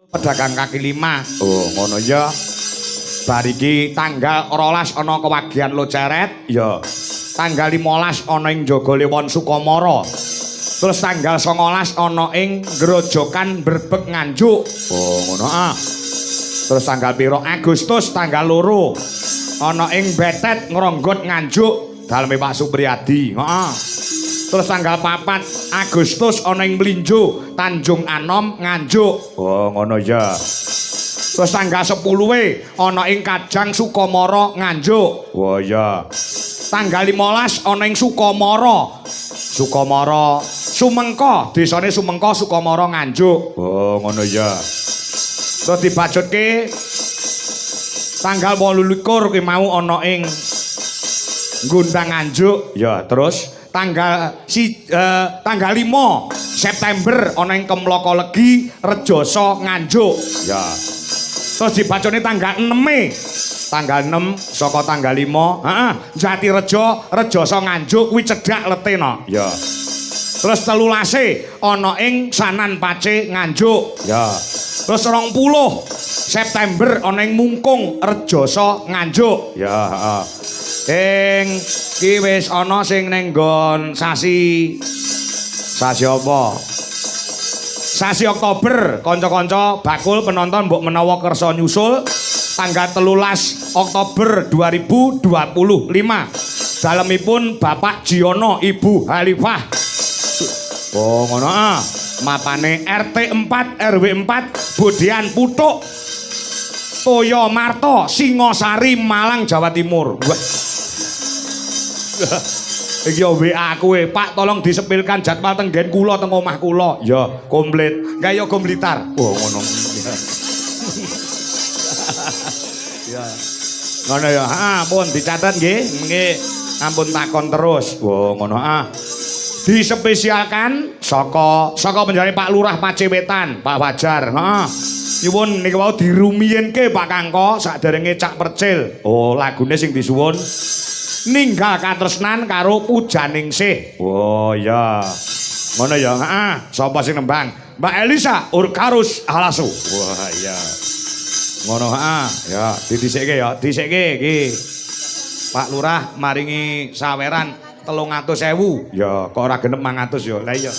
pedagang kaki lima. Oh, ngono ya. Bariki tanggal 12 ana kewagian Loceret, ya. Tanggal 15 ana ing Jogoliwon Sukamara. Terus tanggal 19 ana ing Grojogan Brebeg Nganjuk. Oh, ngono ah. Terus tanggal piro Agustus tanggal 2 ana ing Betet Ngronggot Nganjuk daleme Pak Supriyadi. Heeh. Terus tanggal 4 Agustus ana ing Mlinjo Tanjung Anom Nganjuk. Oh, ngono ya. Terus tanggal 10 ana ing Kajang Sukamara Nganjuk. Oh ya. Tanggal 15 ana ing Sukamara. Sukamara Sumengko, desane Sumengko Sukamara Nganjuk. Oh, ngono ya. Terus dibajutke tanggal 28 ki mau ana ing Gundang Nganjuk. Ya, terus tanggal 5 September ana ing Kemloko Legi Rejoso Nganjuk. Ya. Terus dibacone tanggal 6 tanggal 6 saka tanggal 5 heeh Jatirejo Rejoso Nganjuk kuwi cedhak letena. Ya. Terus 13 ana ing Sanan Pace Nganjuk. Ya. Terus 20 September ana ing Mungkung Rejoso Nganjuk. Ya, heeh. Ing ki wis ana sing ning nggon sasi apa? Sasi Oktober, kanca-kanca bakul penonton mbok menawa kersa nyusul tanggal 13 Oktober 2025. Dalemipun Bapak Jiono, Ibu Halifah. Oh, ngono ah. Mapane RT 4 RW 4 Bodian Putuk Toyo Marto Singosari Malang Jawa Timur. Iki WA kowe, Pak tolong disepilkan jadwal tenggen kula teng omah kula. Ya, komplit. Kaya go Blitar. Oh, ngono. Ya. Ngono ya. Ampun dicatat nggih. Nggih. Ampun takon terus. Oh, ngono ah. Dispesialkan saka penjane Pak Lurah Pacewetan, Pak Fajar. Heeh. Nyuwun niku wau dirumiyenke Pak Kangko saderenge Cak Percil. Oh, lagune sing disuwun Ninggal Katresnan karo Pujaningsih. Oh ya. Ngono ya. Heeh. Sapa sing nembang? Mbak Elisa Urkarus Halasu. Wah iya. Ngono heeh. Ya, didhisikke ya. Dhisike iki. Pak Lurah maringi saweran 300.000. Ya, kok ora genep 500 ya. Lah iya.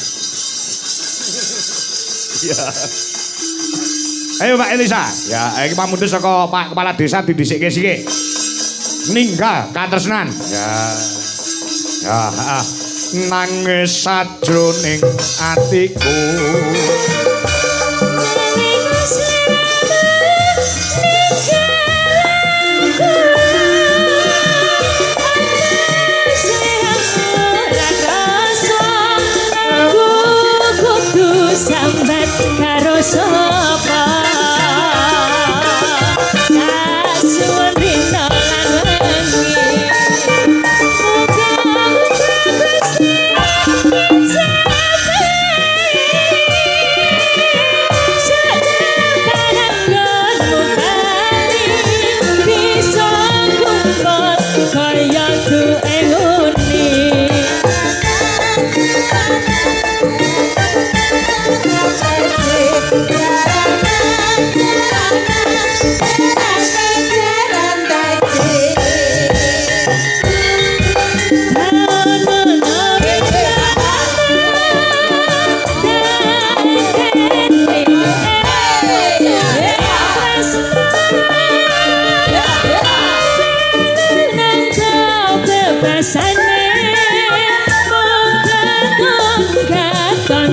Iya. Ayo Mbak Elisa. Ya, iki pamundhut saka Pak Kepala Desa didhisikke sithik. Ninggal Katresnan. Ya. Ya, nangis sajroning atiku. Sambat karo sapa kasuwun dina lan wengi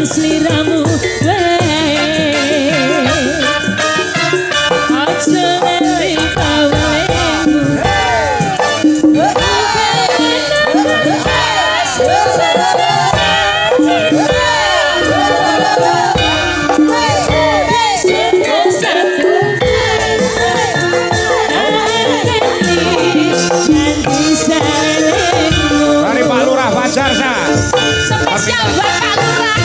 sliramu Dari Pak Lurah Fajar sah. spesial buat Pak Lurah.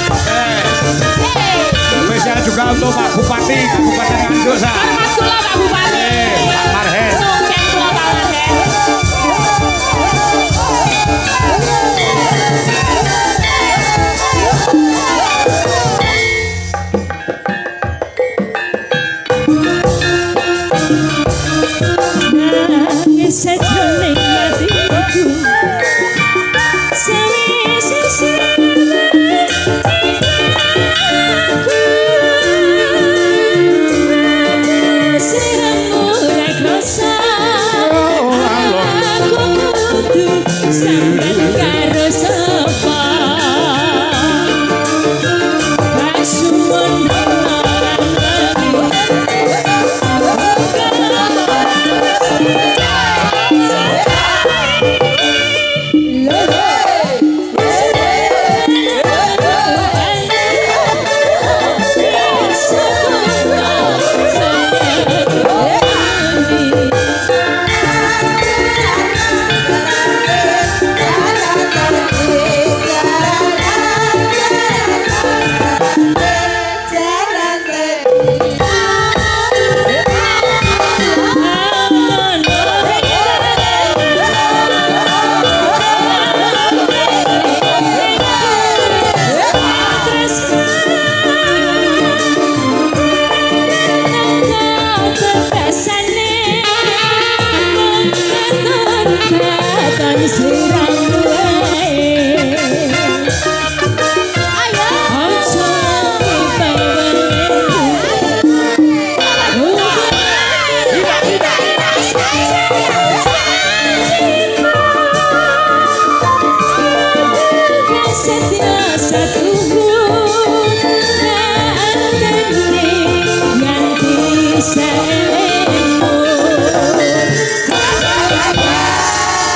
Spesial juga untuk Pak Bupati Kabupaten Nganjuk sah. Hormat kula Pak Bupati. Pak Marhes. Sugeng kula Pak Marhes. nangis sajroning atiku sawise sliramu ra krasa aku kudu sampeyan karo sapa Pasuwon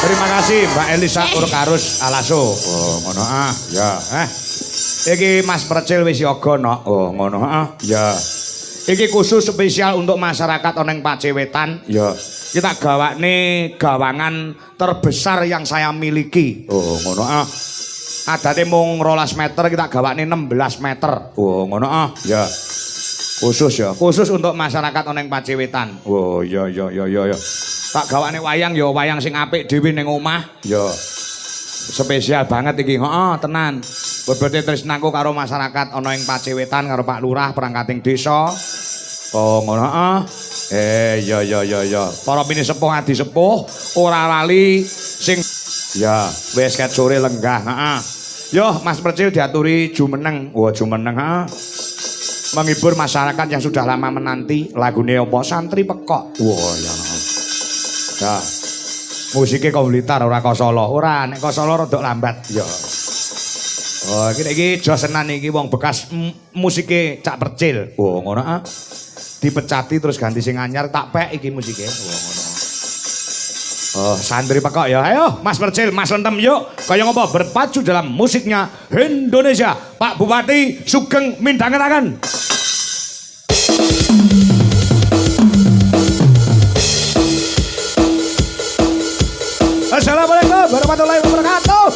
Terima kasih Mbak Elisa Urkarus Alaso. Oh, ngono ah. Ya, Iki Mas Percil wis yoga no. Oh, ngono ah. Ya. Iki khusus spesial untuk masyarakat oneng Pacewetan. Ya. Kita gawakne gawangan terbesar yang saya miliki. Oh, ngono ah. Adate mung 12 meter, kita gawakne 16 meter. Oh, ngono ah. Ya. Khusus ya, khusus untuk masyarakat oneng Pacewetan. Oh, iya. Tak gawane wayang ya wayang sing apik dhewe ning omah. Ya. Spesial banget iki. Heeh, tenan. Bebete tresnaku karo masyarakat ana ing Pacewetan karo Pak Lurah perangkating desa. Oh, ngono heeh. Ya. Para pinisepuh adi sepuh ora lali sing ya wis ket sore lenggah. Heeh. Yo, Mas Percil diaturi jumeneng. Wah, jumeneng heeh. Menghibur masyarakat yang sudah lama menanti lagune apa Santri Pekok. Wah, ya. Ya. Musiknya kau Blitar ora kau Solo. Ora, nek kau Solo rodok lambat. Ya. Oh, iki josenan iki wong bekas musiknya Cak Percil. Oh, ngono ah. Dipecati terus ganti sing anyar tak pek iki musiknya. Oh, ngono. Oh, Santri Pekok ya. Ayo, Mas Percil, Mas Lentem yuk. Kaya ngopo berpacu dalam musiknya Indonesia. Pak Bupati Sugeng Mindangenaken. Assalamualaikum warahmatullahi wabarakatuh.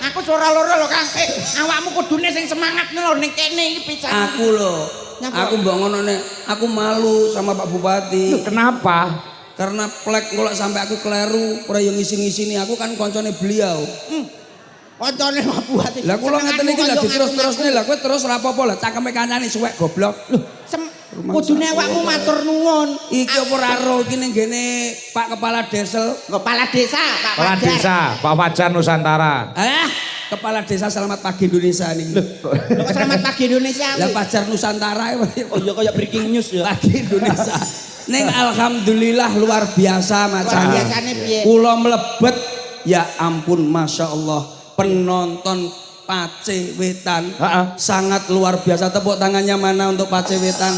Aku suara loro lho Kang. Awakmu kudune sing semangat lho ning kene iki pisan. Aku lho. Aku mbok ngono nek aku malu sama Pak Bupati. Loh, kenapa? Karena plek golek sampai aku kleru, ora yo ngisi-ngisini aku kan koncone beliau. Koncone Pak Bupati. Lah kula ngeten iki lagi terus-terusne lah kowe terus ora apa-apa lah cangkeme kancane suwek goblok. Loh, kudune awakmu matur nuwun. iki apa ora ro iki ning gene Pak Kepala Desel. Kepala desa, Pak Kepala Fajar. Desa, Pak Fajar Nusantara. Kepala Desa Selamat Pagi Indonesia nih. Selamat pagi Indonesia. Lah Fajar Nusantara. Oh iya kayak breaking news ya. Pagi Indonesia. Neng alhamdulillah luar biasa macam. Biasane piye? Kula mlebet ya ampun Masya Allah penonton Pace Wetan sangat luar biasa. Tepuk tangannya mana untuk Pace Wetan.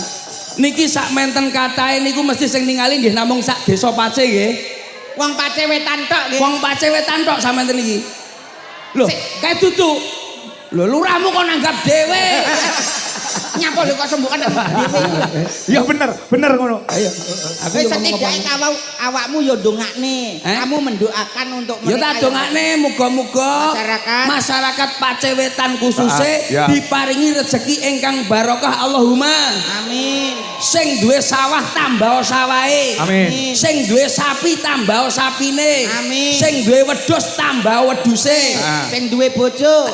Niki sak menten katae niku mesti sing ningali nggih namung sak desa Pace nggih. Wong Pace Wetan tok nggih. Wong Pace Wetan tok sampeyan niki. Loh, kayak tutu. Loh, lurahmu kok nanggap dhewe. Nyapa lho kok sembuhan dhewe. Ya bener ngono. Ayo. Wis setidake kalau awakmu ya ndongakne. Kamu mendoakan untuk ya tak dongakne muga-muga masyarakat Pace Wetan khususnya diparingi rezeki ingkang barokah Allahumma. Amin. Sing duwe sawah tambah sawahe. Amin. Sing duwe sapi tambah sapine. Amin. Sing duwe wedhus tambah wedhuse. Sing duwe bojo.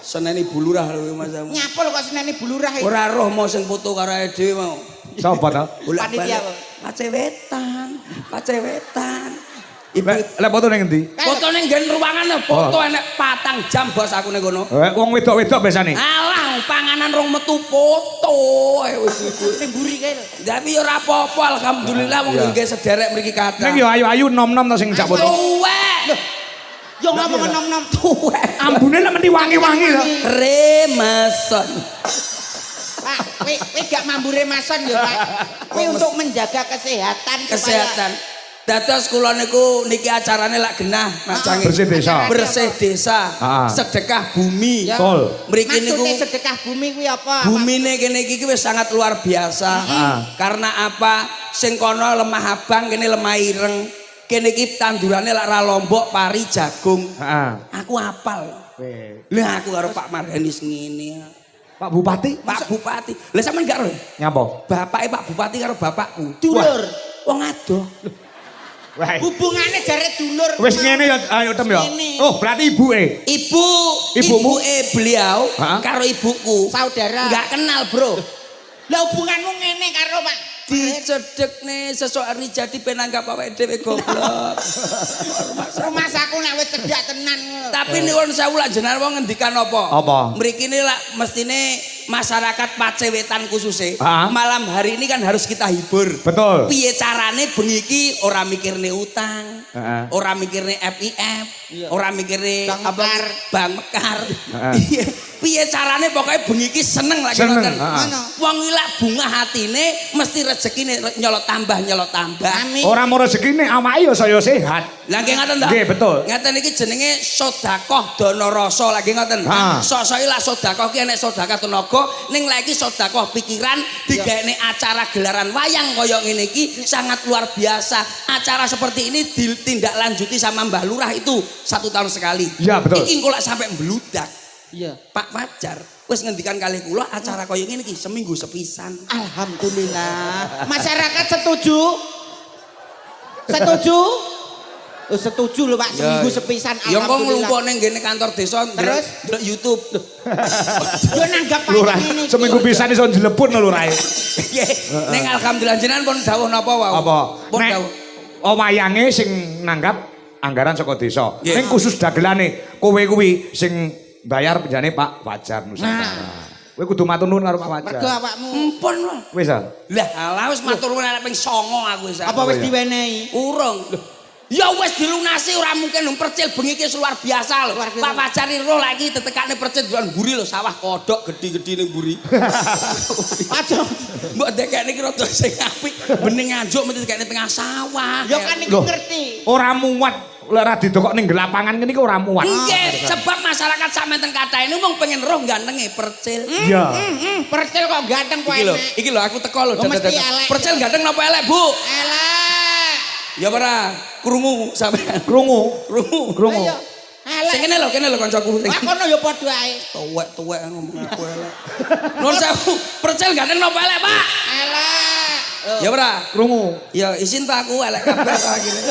Seneni bulurah lho Mas. Nyapa lho kok seneni bulurah iki. Ora roh mau sing foto karo dhewe mau. Sapa to? Panitia. Pace Wetan. Pace Wetan. Ibu, lek foto ning endi? Foto ning nggen ruangan foto enek 4 jam bos aku ning kono. Wong wedok-wedok biasane. Alah, panganan rong metu foto. Sing mburi kae lho. Tapi ora apa-apa alhamdulillah wong nggih sederek mriki kathah. Ning yo ayu-ayu nom-nom to sing jak foto. Tuwek. Yo ngomong nom-nom Tuwek. Ambune lek mesti wangi-wangi to. Remason. Pak, kowe gak mambure mason yo, Pak. Kowe untuk menjaga kesehatan. Kesehatan. Dados kula niku niki acarane lak genah macange. Bersih desa. Bersih desa. Sedekah bumi. Betul. Mriki niku maksudnya sedekah bumi kuwi apa? bumine kene iki wis sangat luar biasa. Karena apa? Sing kono lemah abang kene lemah ireng. Kene iki tandurane lak ra lombok, pari, jagung. Aku apal. Lah aku karo Pak Marhanis ngene. Pak Bupati? Pak Bupati. Lah sampean gak roh? Nyapa? Bapake Pak Bupati karo bapakku. Dulur. Wong adoh. Wah. Hubungane jare dulur. Wis ngene ya ayo tem ya. Ngene. Oh, berarti ibuke. Ibumu? Ibuke beliau Hah? karo ibuku Saudara. enggak kenal, Bro. Lah hubunganmu ngene karo Pak. Dicedek nih sesuatu hari jadi penanggap awake dhewe goblok. Rumah saku nek wis cedhak tenan. Tapi nuwun sewu lak jenengan wong ngendikan apa? Apa? Mriki ini lak mestine masyarakat Pace Wetan khususnya Ah. malam hari ini kan harus kita hibur. Betul. Piye carane bengi iki ora mikirne utang, Heeh. ora mikirne FIF, ora mikirne Bang apa Mekar. Bang Mekar. Heeh. Piye carane pokoknya bengi iki seneng lagi Seneng, ngoten. heeh. Wong ilak bunga hatine mesti rezekine nyolot tambah. Amin. Ora mau rezekine awake ya saya sehat. Lah nggih ngoten to? Nggih, betul. Ngaten iki jenenge sedekah dana rasa lagi ngoten. Ha. Sok-soke lah sedekah ki enek sedekah tenaga, ning lha iki sedekah pikiran digawene acara gelaran wayang kaya ngene iki sangat luar biasa. Acara seperti ini ditindaklanjuti sama Mbah Lurah itu 1 tahun sekali. Ya, betul. Iki engko lak sampai mbludak. Iya. Pak Fajar wis ngendikan kali kula acara kaya ngene iki seminggu sepisan. Alhamdulillah. Masyarakat setuju? Setuju? Oh, setuju lho Pak, seminggu sepisan. Ya kok Alhamdulillah. nglumpuk ning ngene kantor desa Terus? ndelok YouTube. Yo nanggap Lurah ngene iki. seminggu pisan iso dilepun lurahe. Nggih. Ning alhamdulillah jenengan pun dawuh napa wae. Apa? Pun Nek dawuh. wayange sing nanggap anggaran saka desa. Nggih. Ning khusus dagelane kowe kuwi sing bayar penjane Pak Fajar Nusantara. Kowe kudu matur nuwun karo Pak Fajar. Mergo awakmu. Empun wae. Wis ah. Lah alah wis matur nuwun arek ping 9 aku wis. Apa wis diwenehi? Urung. Ya wis dilunasi ora mungkin dong percil bengi iki luar biasa lho. Luar biasa. Pak Fajar roh lagi tetekane percil dolan mburi lho sawah kodok gede-gede ning mburi. Aja. Mbok dekekne iki rada sing apik. Bening nganjuk mesti dekekne tengah sawah. Yo kan iki Loh. ngerti. Ora muat lek ora didokok ning lapangan ngene iki ora muat. Nggih, sebab masyarakat sampeyan kathah ini wong pengen roh gantenge percil. Iya. Percil kok ganteng kok enak. Iki lho aku teko lho Oh, mesti dadak-dadak. elek. Percil ganteng napa elek, Bu? Elek. Ya ora, krungu sampean. Krungu. Krungu. Krungu. Ayo. Elek. Sing kene lho kancaku sing. Lah kono yo padha ae. Tuwek-tuwek ngomong aku elek. Nun sewu, percil ganteng napa elek, Pak? Elek. Ya ora. Krungu. Ya isin ta aku elek kabeh akhire.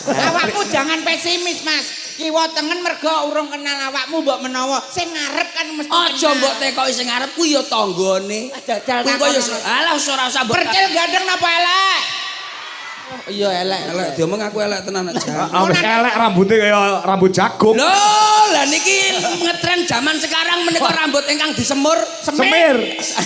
Awakmu jangan pesimis, Mas. Kiwa tengen mergo urung kenal awakmu mbok menawa sing ngarep kan mesti Aja kenal. mbok tekoki sing arep kuwi ya tanggane. Jajal Kuwi kok ya takono. alah ora usah mbok. Percil ganteng napa elek? Iya elek. Elek diomong aku elek tenan aja. Wis elek rambutnya kaya rambut jagung. Loh, lah niki ngetren zaman sekarang menika rambut ingkang disemur Semir.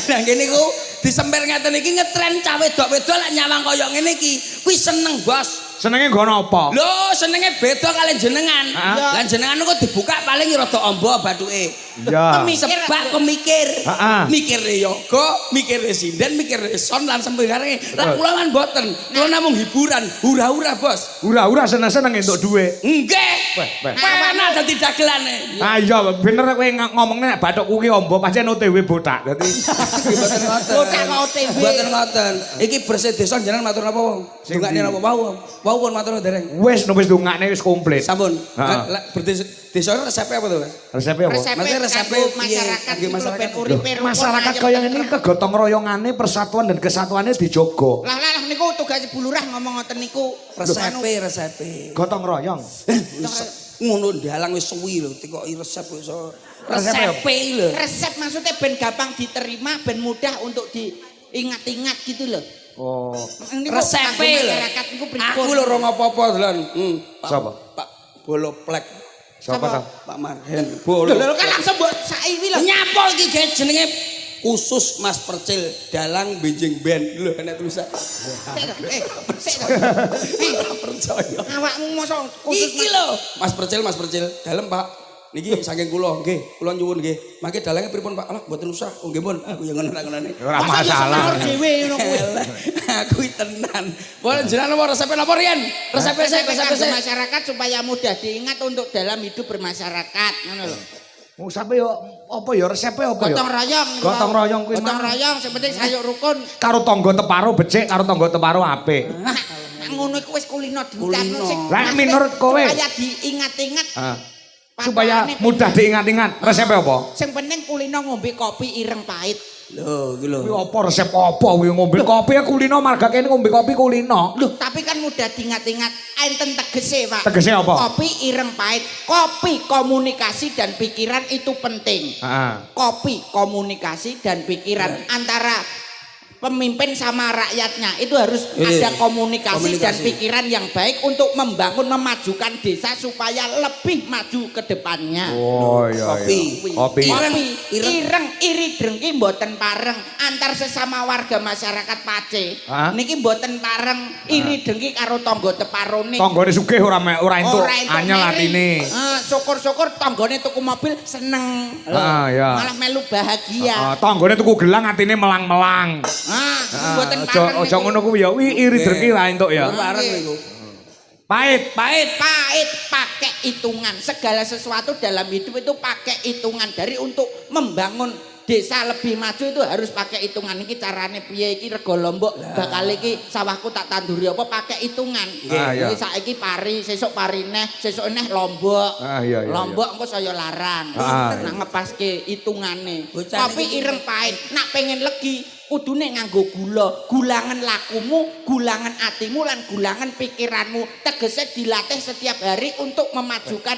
Lah ngene niku disemir ngeten iki ngetren cah wedok-wedok lek nyawang kaya ngene iki. Kuwi seneng, Bos. Senenge nggono apa? Loh, senenge beda kali jenengan. Ah. Lah jenengan kok dibuka paling rada amba bathuke. Iya. Sebab pemikir. Ah, ah. Mikire yoga, mikire sinden, mikire son lan sembarang. Lah kula kan mboten. Kula namung hiburan, hura-hura, Bos. Ura-ura seneng-seneng entuk duwe. Nggih. Weh, weh. Penak dadi dagelane. Ah iya bener kowe ngomongnya nek bathukku ki ombo pancen OTW botak. Dadi Mboten ngoten. Botak kok OTW. Mboten ngoten. Iki bersih desa jenengan matur napa, Wong? Sing Dungane ndi? napa wau? Wau pun matur dereng. wis ndongakne wis komplit. Sampun. Ha. Lek berdesa desa resepnya apa to, Mas? Resepnya apa? Resep Maksudnya resepnya kanggo piye? masyarakat Kanggo iki masyarakat. ben Loh, uripe rukun, masyarakat ayem, kaya tentrem. ngene kegotong royongane persatuan dan kesatuannya dijogo. Lah niku tugas Ibu Lurah ngomong ngoten niku. Resepe. Gotong royong. Ngono dalang wis suwi lho, tikoki resep iso. Resepnya apa? Resepe lho. Resep maksudnya ben gampang diterima, ben mudah untuk diingat-ingat gitu loh. Oh. Niku Resepe kanggo lho. masyarakat niku Aku lho ora apa-apa dolan. Sapa? Pak Bolo Plek. Sapa ta? Pak Marhen. Bolo. Lho kan langsung mbok saiki lho. Nyapol iki guys jenenge khusus Mas Percil dalang benjing band lho enek tulisan. Percaya. Awakmu mosok khusus Iki lho Mas Percil dalem Pak. Niki saking kula nggih, kula nyuwun nggih. Mangke dalange pripun Pak? Alah mboten usah. Oh nggih pun. Aku yang ngono-ngonone. Ora masalah. dhewe ngono kuwi. Aku iki tenan. Boleh jenengan apa resepe napa riyen? Resepe Resep kanggo resep. masyarakat supaya mudah diingat untuk dalam hidup bermasyarakat ngono lho. Mau sampe yo apa ya resepnya apa ya? Gotong royong. Gotong royong kuwi Gotong mah. royong sing penting sayuk rukun. Karo tangga teparo becik, karo tangga teparo apik. Nah, ngono iku wis kulino Kulino. sing Lah, menurut kowe? supaya diingat-ingat Ah. supaya Patokane mudah diingat-ingat. Resepnya apa? Sing penting kulino ngombe kopi ireng pahit. Lho, iki lho. Kuwi apa resep apa kuwi ngombe kopi ya kulino marga kene ngombe kopi kulino. Loh, tapi kan mudah diingat-ingat. Enten tegese, Pak. Tegese apa? Kopi ireng pahit. Kopi komunikasi dan pikiran itu penting. Heeh. Kopi komunikasi dan pikiran antara pemimpin sama rakyatnya itu harus ada komunikasi dan pikiran yang baik untuk membangun memajukan desa supaya lebih maju ke depannya. Oh iya. Kopi. Kopi. Kopi ireng iri drengki mboten pareng antar sesama warga masyarakat Pace. Hah? Niki mboten pareng iri drengki karo tangga teparone. Tanggane sugih ora entuk entuk anyel meri. atine. Syukur-syukur tanggane tuku mobil seneng. Iya. Malah melu bahagia. Tanggane tuku gelang atine melang-melang. Mboten pareng. Aja ngono kuwi ya. Wi iri drengki ra entuk ya. Bareng niku. Pahit. Pahit pakai hitungan. Segala sesuatu dalam hidup itu pakai hitungan. Dari untuk membangun desa lebih maju itu harus pakai hitungan. Iki carane piye iki rego lombok bakal iki sawahku tak tanduri apa pakai hitungan. Iya. Iki saiki pari, sesuk pari neh, sesuk neh lombok. Iya. Lombok engko saya larang. Nah ngepaske hitungane. Kopi ireng pahit. Nak pengen legi kudune nganggo gula, gulangan lakumu, gulangan atimu lan gulangan pikiranmu. Tegese dilatih setiap hari untuk memajukan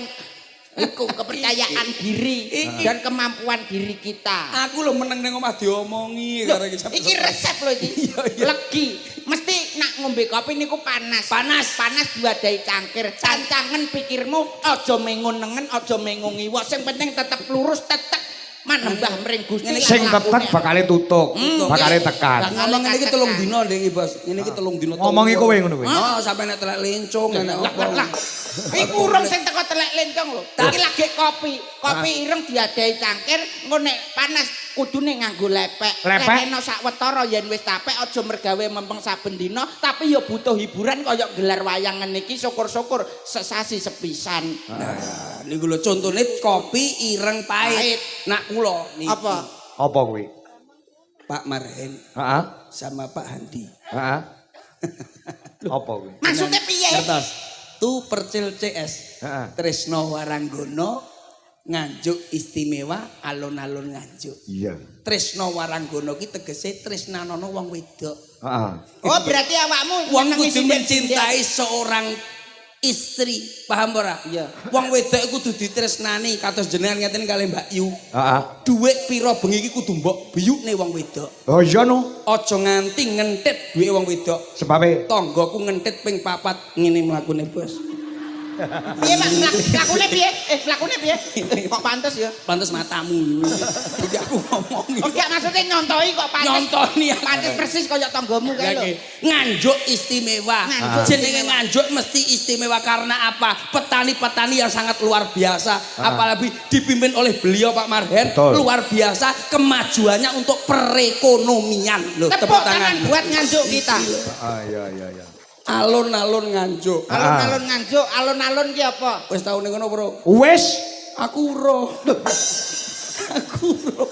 kepercayaan diri dan kemampuan diri kita. Aku lho meneng ning omah diomongi karo iki. Iki resep lho iki. Legi. Mesti nak ngombe kopi niku panas. Panas diwadahi cangkir. Cancangen pikirmu, aja mengun-nengen, aja mengung iwak. Sing penting tetep lurus, tetep manembah mring Gusti. Sing tetek bakale tutuk, bakale tekan. Ngomong ngene iki 3 dina Ding Bos. Ngene iki 3 dina. Ngomongi kowe ngono kuwi. Oh, sampe nek telek lencung enak apa. Iku urung sing teko telek lencong lho. Iki lagi kopi. Kopi ireng diadahi cangkir, engko nek panas kudune nganggo lepek. Lepekno sak wetara yen wis capek aja mergawe mempeng saben dina, tapi ya butuh hiburan kaya gelar wayang ngene iki syukur-syukur sesasi sepisan. Nah, niku lho contone kopi ireng pahit. Nak kula niki. Apa kuwi? Pak Marhen Heeh. sama Pak Handi. Heeh. Apa kuwi? Maksudnya piye? Kertas. Tu percil CS. Heeh. Tresno Waranggono nganjuk istimewa alun-alun nganjuk. Iya. Tresno Waranggono ki tegese tresnanono wong wedok. Heeh. Oh berarti awakmu Wong nyenengi kudu sithik-sithik. mencintai seorang istri, paham ora? Iya. Wong wedok kudu ditresnani kados jenengan ngeten kali Mbak Yu. Heeh. Dhuwit pira bengi iki kudu mbok biyukne wong wedok. Oh iya no. Aja nganti ngentit duwe wong wedok. Sebabe Tanggaku ngentit ping 4 ngene mlakune, Bos. Piye Pak? Lakune piye? Lakune piye? Kok pantes ya? Pantes matamu. Iki aku ngomong. Oh gak maksudnya nyontohi kok pantes. Nyontoni. Pantes persis kaya tanggamu kae lho. Nganjuk istimewa. Nganjuk Jenenge istimewa. nganjuk mesti istimewa karena apa? Petani-petani yang sangat luar biasa. Apalagi dipimpin oleh beliau Pak Marhen. Betul. Luar biasa kemajuannya untuk perekonomian. Loh, Tepuk tangan buat nganjuk kita. iya. Alun-alun nganjuk. Alun-alun nganjuk, alun-alun ki apa? Wis tau ning ngono, Bro? Wis, Aku roh.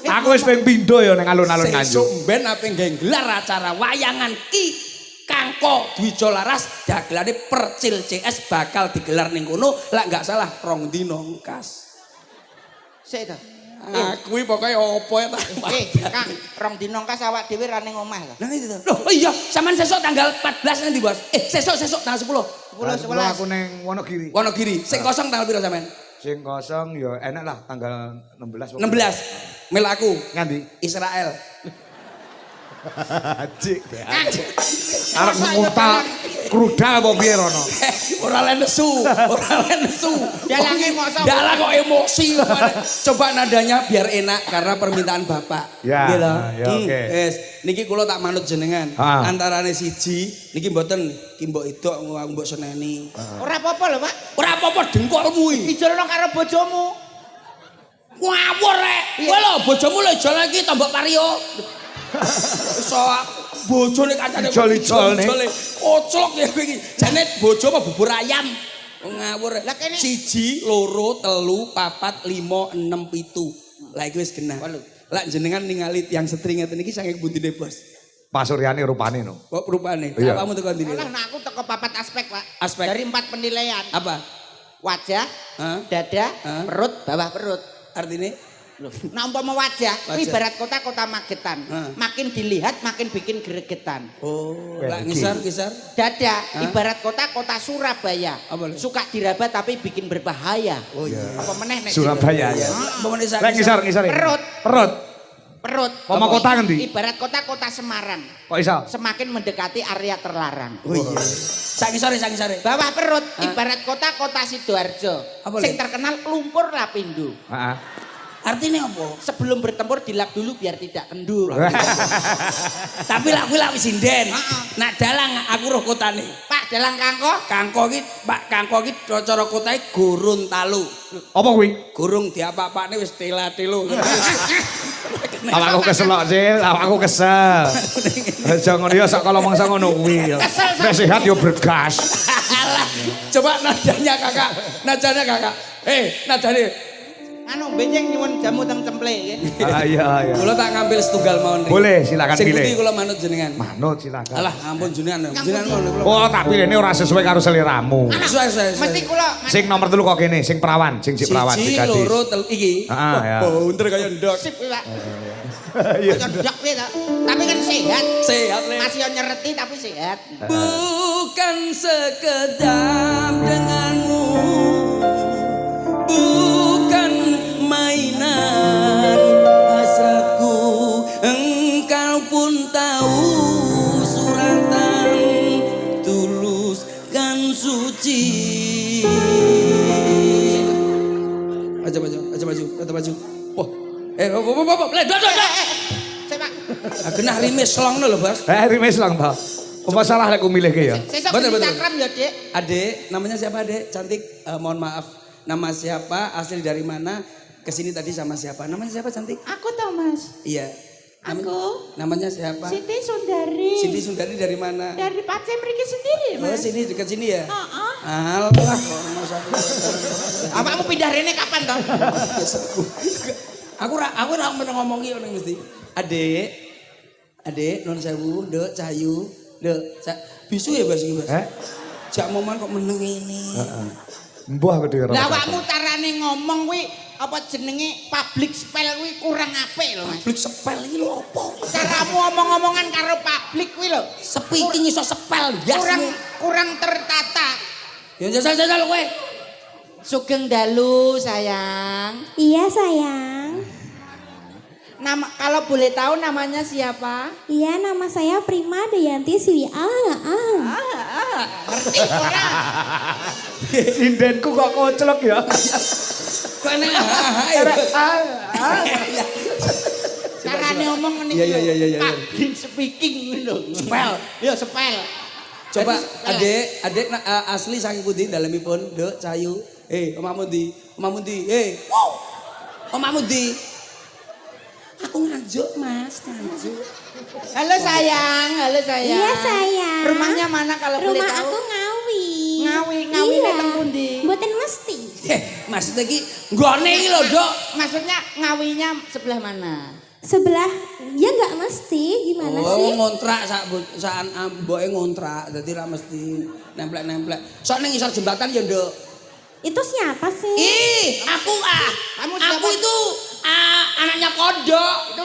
aku wis ping pindho ya ning alun-alun Nganjuk. Sesuk ben ape nggelar acara wayangan Ki Kangko Dwijo Laras dagelane Percil CS bakal digelar ning kono lak enggak salah 2 dina engkas. Sik ta. Aku iki pokoke opo ya ta. Kang, 2 dina kas awak dhewe ra ning omah ta. Nah itu. Loh iya, sampean sesuk tanggal 14 nanti, Bos. Sesuk tanggal 10. 10 11. Aku ning Wonogiri. Wonogiri. Sing kosong tanggal piro sampean? Sing kosong ya enak lah tanggal 16. 16. Mel aku Nganti? Israel. Cik. Arep nguntal krudal apa piye rono? Ora le nesu. Dalange mosok. Dalang kok emosi. Coba nadanya biar enak karena permintaan Bapak. Ya, Nggih lho. ya, oke. Wes, niki kula tak manut jenengan. Ah. Antarane siji, niki mboten ki mbok edok mbok seneni. Ora apa-apa lho, Pak. Ora apa-apa dengkolmu iki. Ijolno karo bojomu. Ngawur rek. Kowe lho bojomu lho ijol iki tombok pario. Iso bojone kancane Ijol-ijolne. Koclok ya kowe iki. Jane bojo apa bubur ayam. Ngawur. Lah kene- 1 2 3 4 5 6 7. Lah iki wis genah. Lah jenengan ningali yang setring ngeten iki saking pundine, Bos? Pasuryane rupane no. Kok rupane? Iya. Apamu tekan ndi? Lah nah aku teko 4 aspek, Pak. Aspek. Dari 4 penilaian. Apa? wajah, Hah? dada, Hah? perut, bawah perut. Artinya Loh, nah umpama wajah, Wajah. ibarat kota Magetan. Hah. Makin dilihat makin bikin gregetan. oh, Kayak lah ngisar. Dada, Hah? ibarat kota Surabaya. Apa lho? Suka diraba tapi bikin berbahaya. Oh iya. Apa meneh nek Surabaya gitu? ya. Mau ngisar. Lek ngisar. Perut. Perut. Perut. Poma kota ngendi? Ibarat kota Semarang. Kok iso? Semakin mendekati area terlarang. Oh iya. Sak ngisore. Bawah perut, Hah? ibarat kota Sidoarjo. Apa Sing lho? terkenal lumpur lapindo. Heeh. Artinya apa? Sebelum bertempur dilap dulu biar tidak kendur. Tapi lah kuwi wis sinden. Heeh. Nak dalang aku roh kotane. Pak dalang kangko. Kangko iki cara kotae Gorontalo. Apa kuwi? Gurung diapa-apane wis tela-telo. Awakku keselok, Sil. Awakku kesel. Aja ngono ya sak kalau mangsa ngono kuwi ya. Nek sehat yo bergas. Alah, coba nadanya kakak. Nadane. Anu benjing nyuwun jamu teng cemple nggih. Iya. Kula tak ngambil setunggal mawon. Rik. Boleh, silakan Sing pilih. pundi kula manut jenengan. Manut silakan. Alah, ampun jenengan. Jenengan ngono kula. Oh, tak pilihne ora sesuai karo seliramu. Sesuai. Mesti kula Sing nomor 3 kok kene, sing perawan, sing perawan, sing Siji, gadis. loro, telu iki. Heeh, ya. Oh, unter kaya ndok. sip Pak. Iya. Kaya ndok piye to? Tapi kan sehat. Sehat, Le. Masih yo nyereti tapi sehat. Bukan sekedar denganmu, bukan mainan hasratku, engkau pun tahu suratan tulus kan suci. Aja maju. Wah, ledot. Sip Pak. Genah rimis selongno lho, Bos. Rimes lang, Pak. Apa salah lek ku milih ke ya? Sesuk Betul. cakram ya, Dik. Adek, namanya siapa Adek? Cantik, mohon maaf. Nama siapa? Asli dari mana? Kesini tadi sama siapa? Namanya siapa cantik? Aku tau Mas. Iya. Aku Namanya siapa? Siti Sundari. Siti Sundari dari mana? Dari Pacem mriki sendiri, Oh Mas. sini dekat sini ya? Heeh. Alah, Mas aku. Awakmu pindah rene kapan toh? Aku ora pernah ngomongi ngono mesti. Adek, non sewu, Dek, Cahayu, Dek, bisu ya Bas iki, Bas. Jak momen kok meneng ini. Mbah aku dhewe. Lah awakmu carane ngomong kuwi apa jenenge public spell kuwi kurang apik lho Mas. Publik sepel iki lho apa? Caramu omong-omongan karo publik kuwi lho Speaking iso sepel ya. kurang tertata. Ya jajal kowe. Sugeng dalu sayang. Iya sayang. Nama kalau boleh tahu namanya siapa? Iya nama saya Prima Dayanti Siwi. Ngerti ora? Sindenku kok koclok ya. Kok enek Carane ngomong ngene. Iya. Public speaking kuwi lho. Spell. Ya spell. Coba Jadi, adek asli saking pundi dalemipun, Dek, Cahayu. Omahmu ndi? Omahmu ndi? Aku nganjuk, Mas, nganjuk. Halo sayang. Iya sayang. Rumahnya mana kalau boleh Rumah tahu? aku Ngawi. Ngawi Iya. teng pundi? Mboten mesti. Maksudnya iki nggone iki lho, Dok. Maksudnya ngawinya sebelah mana? Sebelah ya nggak mesti gimana sih? Ngontrak saan amboke ngontrak, dadi ra mesti nemplek-nemplek. Sok ning isor jembatan ya, Dok. Itu siapa sih? Aku Kamu aku siapa? itu anaknya kodok. Itu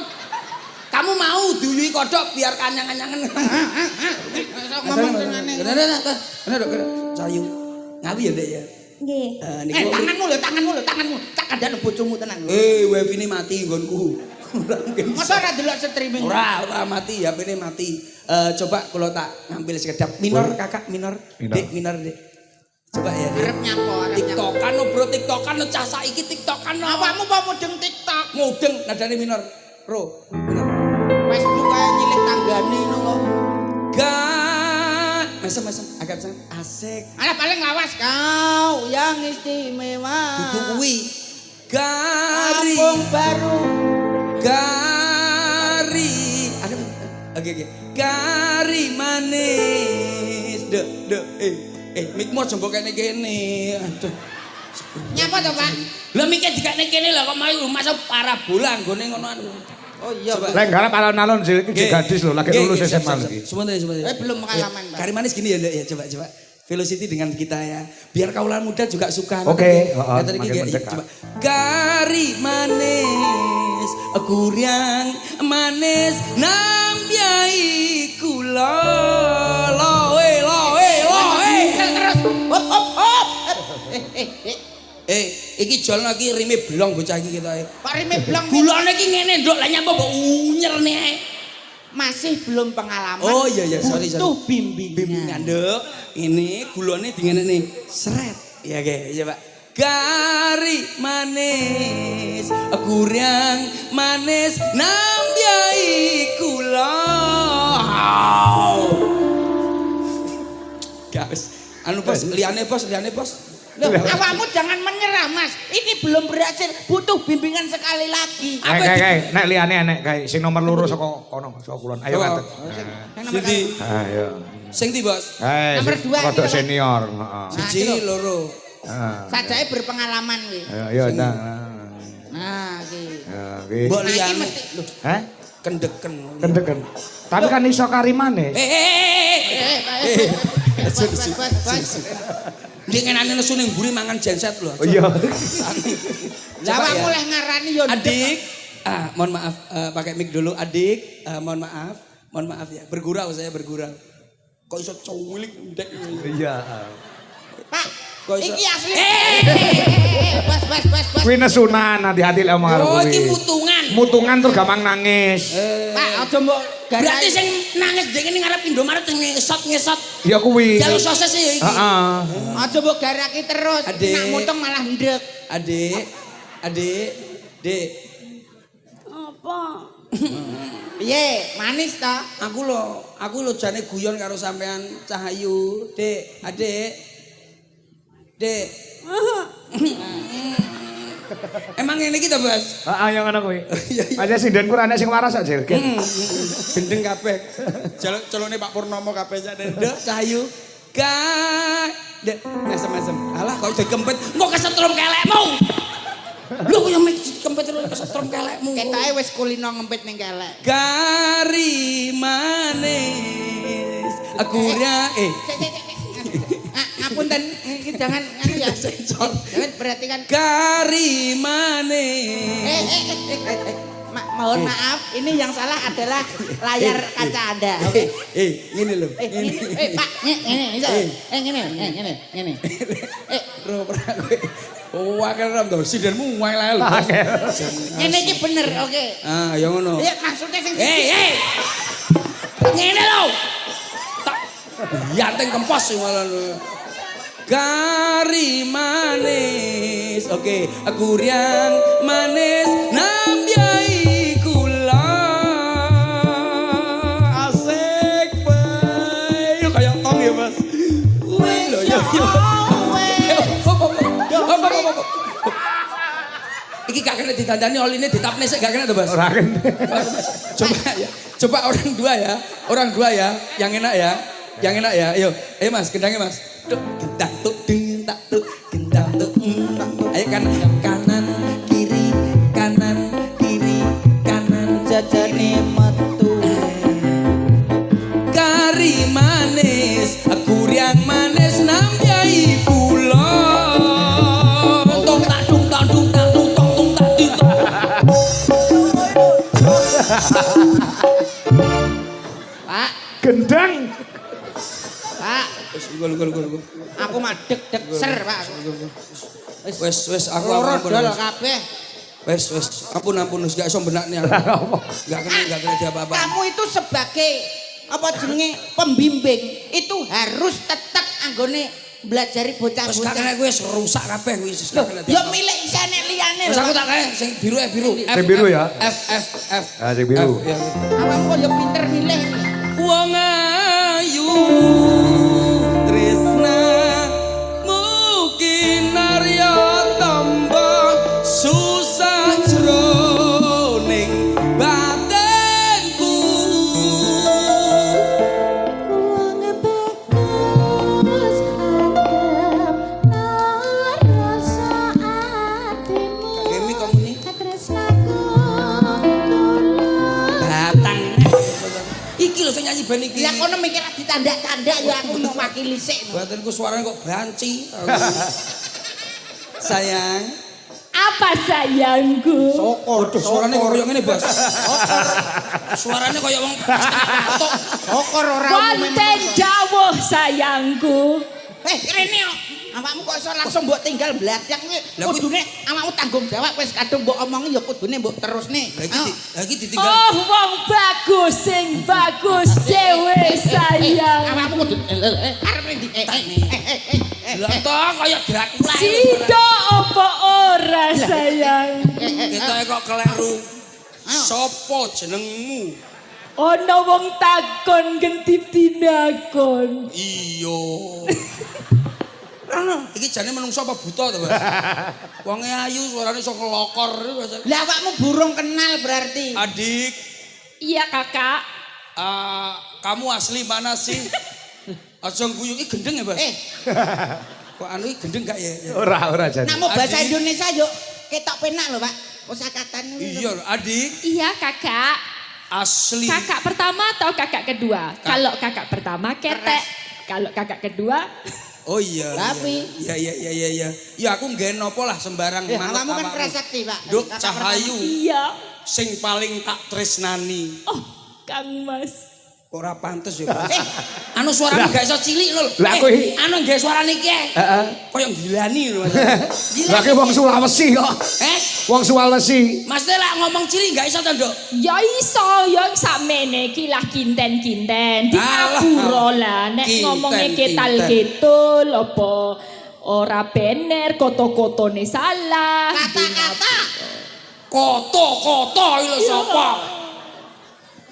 kamu mau diului kodok biar kanyang-kanyangan. Ngomong dengan Bener, Dok. Cahayu. Ngawi ya, Dek ya. Nggih. tanganmu. Tak kandhane bojomu tenan lho. Wifi ini mati nggonku. Ora mungkin. Masa ora delok streaming? Ora mati, HP ini mati. Coba kalau tak ngambil sekedap minor, Kakak, minor. Dek, minor, Dek. Coba ya, Dek. Arep nyapa? TikTokan no bro, TikTokan no cah saiki TikTokan no. Awakmu mau mudeng TikTok? Mudeng nadane minor. Bro, minor. Facebook kaya nyilih tanggane ngono kok. Mesem agak mesem. Asik. Alah paling lawas kau yang istimewa. Dudu kuwi. Gari. Kampung baru. Gari. Aduh. Oke. Gari manis. Dek. Mikmu aja mbok kene. Aduh. Nyapa to, Pak? Lah mikir dikane kene lah kok mau masa parabola nggone ngono. Oh iya, Coba. Pak. Lek garap alon-alon sih iki Nggih. gadis lho, lagi Nggih, lulus siap, SMA siap, iki. siap. Sebentar. Belum pengalaman, Pak. Kari manis gini ya, Dek ya. Coba. Velocity dengan kita ya. Biar kaulan muda juga suka. Oke, Kata iki makin ya, mendekat. coba. Kari manis, kuriang manis, nambyai kula. Loe. Terus hop. Iki jol lagi rime blong bocah iki kita. Pak Rime bilang Gulane iki ngene nduk lah nyapa mbok unyerne ae. masih belum pengalaman. Oh iya sorry. Butuh bimbingan. Bimbingan nduk. Ini gulane dingene nih. Sret. Ya ge, coba. Kari manis, kuriang manis, nambyai kula. Guys, anu bos, liane bos. Loh, awakmu jangan menyerah, Mas. Ini belum berhasil, butuh bimbingan sekali lagi. Kayak nek liyane nek kayak sing nomor loro saka kono saka kulon. Ayo katet. Sindi, Ayo. sing ndi bos? Nomor dua, Rodok iki, senior, heeh. Siji loro. Heeh. Sajake berpengalaman kuwi. Ayo nah. Nah, iki. Ya, iki. Mbok Nah, iki liane. mesti lho. Hah? Kendeken. Kendeken. Tapi kan iso kari manis. Bos. Dengan ane nesu ning mburi mangan genset lho. Oh iya. Lah awakmu leh ngarani yo. Adik, mohon maaf pakai mic dulu. Adik, mohon maaf ya. Bergurau saya bergurau. Kok iso culik ndek. Iya. Pak, Kok iso- iki asli. Bos. Kuwi nesunan hati-hati lek omong karo Oh, kuwi. iki mutungan. Mutungan tuh gampang nangis. Pak, aja mbok Berarti sing nangis dek ini ngarep Indomaret ngesot. Ya kuwi. Jalur sosis ya iki. Heeh. aja mbok garaki terus. Adik. Nak mutung malah ndek. Adik, Dek. Apa? Piye? Manis ta? Aku lo jane guyon karo sampean Cahayu, Dek, Adik. Dek. Emang ini kita Bos? Heeh, yang ngono kuwi. Iya. Aja sindenku anak sing waras kok, Jil. Gendeng kabeh. Celone Pak Purnomo kabeh sak Dek, Cahayu. Dek, mesem-mesem. Alah kok iso kempet, engko kesetrum kelekmu. Lho kok yang kempet terus kesetrum kelekmu. Ketoke wis kulino ngempit ning kelek. Kari manis, akuria Ngapunten, iki jangan anu ya. Jangan perhatikan. Kari manis. Mohon maaf, ini yang salah adalah layar kaca Anda. Oke. Ngene lho. Pak, ngene. Bro, pernah kowe. Oh, akeh ram to, sidenmu wae lae lho. Ngene iki bener, oke. Ah, ya ngono. Ya maksudnya sing Ngene lho. Tak yanteng kempos sing malah. Kari manis. Oke, kuriang manis nambyai kula. Asik bae. Yo kayak tong ya, Mas. Wih lho yo. Iki gak kena ditandani oline ditapne sik gak kena to, Mas. Ora kene. Coba ya. Coba orang dua ya. Yang enak ya. Ayo Mas, gendangnya Mas. Tuk gendang tuk ding tak tuk gendang tuk. Ayo kanan kiri jajane metu. Kari manis, kuriang manis nambyai kula. Tong tak dung tong tak ding. Pak, Gendang. Pak, Lugu. aku mah deg ser, Pak. Wes aku Loro ampun. dol kabeh. Wes ampun wis gak iso benakne aku. Gak kena diapa-apa. Kamu itu sebagai apa jenenge pembimbing itu harus tetap anggone belajari Wes gak bocah-bocah. kena kowe wis rusak kabeh wis gak kena. Ya milik isane liyane Wes lho. aku tak kae sing biru. Sing biru ya? F. Ah, sing biru. F, ya. Awakmu kok ya pinter milih. Wong ayu tresna mungkin narya tambah susah jroning batinku. Wong bekas adem rasa atimu. Kemi komuni Tresnaku tulus. batang. Iki lho sing nyanyi ben iki. Ya kono mikir ditandak-tandak ya aku mau wakili sik. Batinku suaranya kok banci. Sayang, Apa sayangku? waduh suaranya koyo ngene, Bos. Suaranya koyo wong patok. Sokor ora Konten dawuh sayangku. Rene kok. Awakmu kok iso langsung mbok tinggal bladyak kuwi. Kudune awakmu tanggung jawab wis kadung mbok omongi ya kudune mbok terusne. Lagi ditinggal. Oh, wong bagus sing bagus dhewe sayang. Awakmu kudu arep ndi? Lah toh koyo Dracula. Sida apa ora sayang? Kita kok keleru. Sopo jenengmu? Ana wong takon genti tinakon. Iya. Iki jane menungso apa buta to, Mas? Wonge ayu, suarane iso kelokor. Lah awakmu burung kenal berarti. Adik, Iya kakak. kamu asli mana sih? Aja guyu iki gendeng ya, Bas? Kok anu iki gendeng gak ya? Ora jan. Nak mau bahasa Adik. Indonesia yuk ketok penak lho, Pak. Kosakatan Iya, adik, Iya kakak. asli. Kakak pertama atau kakak kedua? Kalau kakak pertama ketek. Kalau kakak kedua Oh iya. Tapi. Iya. Ya aku nggae nopo lah sembarang manut awakmu kan awakmu. prasakti, Pak. Duk Kakak Cahayu iya. sing paling tak tresnani. Oh, Kang Mas. Ora pantes ya, Bas. Anu suarane gak iso cilik lho. Lah, aku iki- Anu nggae suarane iki. Heeh. Koyo gilani lho, Mas. Lah ki wong Sulawesi kok. Wong Sulawesi. Mas teh lak ngomong cilik gak iso to, Nduk? Ya iso ya sakmene iki lah kinten-kinten. Di Alah. ngapura lah nek Kinten, ngomongnya kinten. ketal-ketul apa ora bener koto-kotone salah. Kata-kata. Koto iki lho sapa?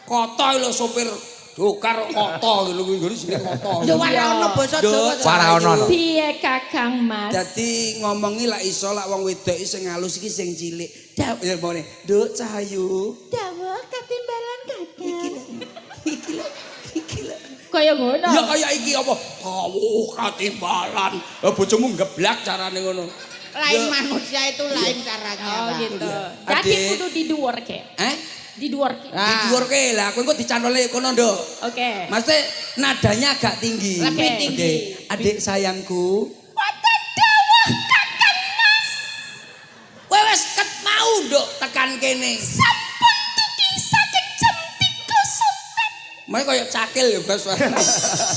Koto iki lho sopir dokar koto lho kuwi sini koto. Ya ora ono basa Jawa. Ora ono. Piye Kakang Mas? Dadi ngomongi lak iso lak wong wedok iki sing halus iki sing cilik. Ya mone, Nduk Cahayu. Dawuh katimbalan kakak. Iki lho. Kaya ngono. Ya kaya iki apa? Tawuh katimbalan. Bojomu ngeblak carane ngono. Lain manusia itu lain caranya, Oh Pak. gitu. Adik. Jadi kudu diduwerke. Diduwerke. Diduwerke lah, kowe engko dicantole kono, Nduk. Oke. Mas teh nadanya agak tinggi. Lebih Oke. tinggi. Oke. Adik sayangku. Wonten dawuh Kakang Mas. Kowe wis ket mau, Nduk, tekan kene. Sampun dugi saking jam 3 sore. Mas kaya cakil ya, Bas.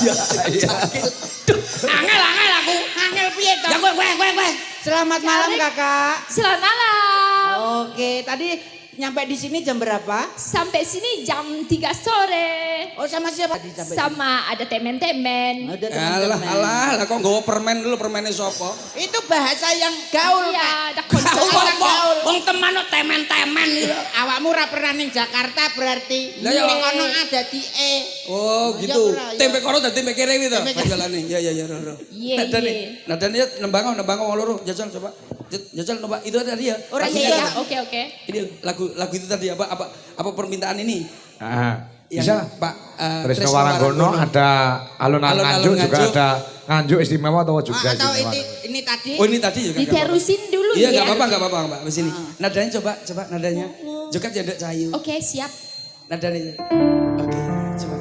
Ya, cakil. Duh, angel aku. Angel piye to? Ya kowe. Selamat malam, Kakak. Selamat malam. Oke, tadi nyampe di sini jam berapa? Sampai sini jam 3 sore. Oh, sama siapa? Tadi sampai. Sama ada temen-temen. Ada Alah, teman-teman. lah kok nggawa permen dulu, permennya sapa? Itu bahasa yang gaul, Pak. Iya, ada Kau konser. apa? Wong teman kok temen-temen gitu. Awakmu ora pernah ning Jakarta berarti. Lah, ya. Ning kono ada di Oh, Ya, gitu. ora, ya. Tempe kono dan tempe kere gitu. Tempe kere. Jalane. Ya, ro. Iya, Nadane ya nembang wong loro. Jajal coba. Jajal coba. Itu tadi ya. Ora, Lagu iya, itu. iya. Oke. Ini lagu itu tadi apa permintaan ini? Yang Bisa. Pak Tresno Waranggono ada alun-alun Alun-alun Nganjuk juga Nganjuk. ada Nganjuk istimewa atau juga atau istimewa. ini tadi. Oh, ini tadi juga. Diterusin dulu Iya, ya. enggak apa-apa, Mbak. Di sini. Nadanya coba nadanya. Joget ya, Nduk Cahayu. Oke, siap. Nadanya. Oke, coba.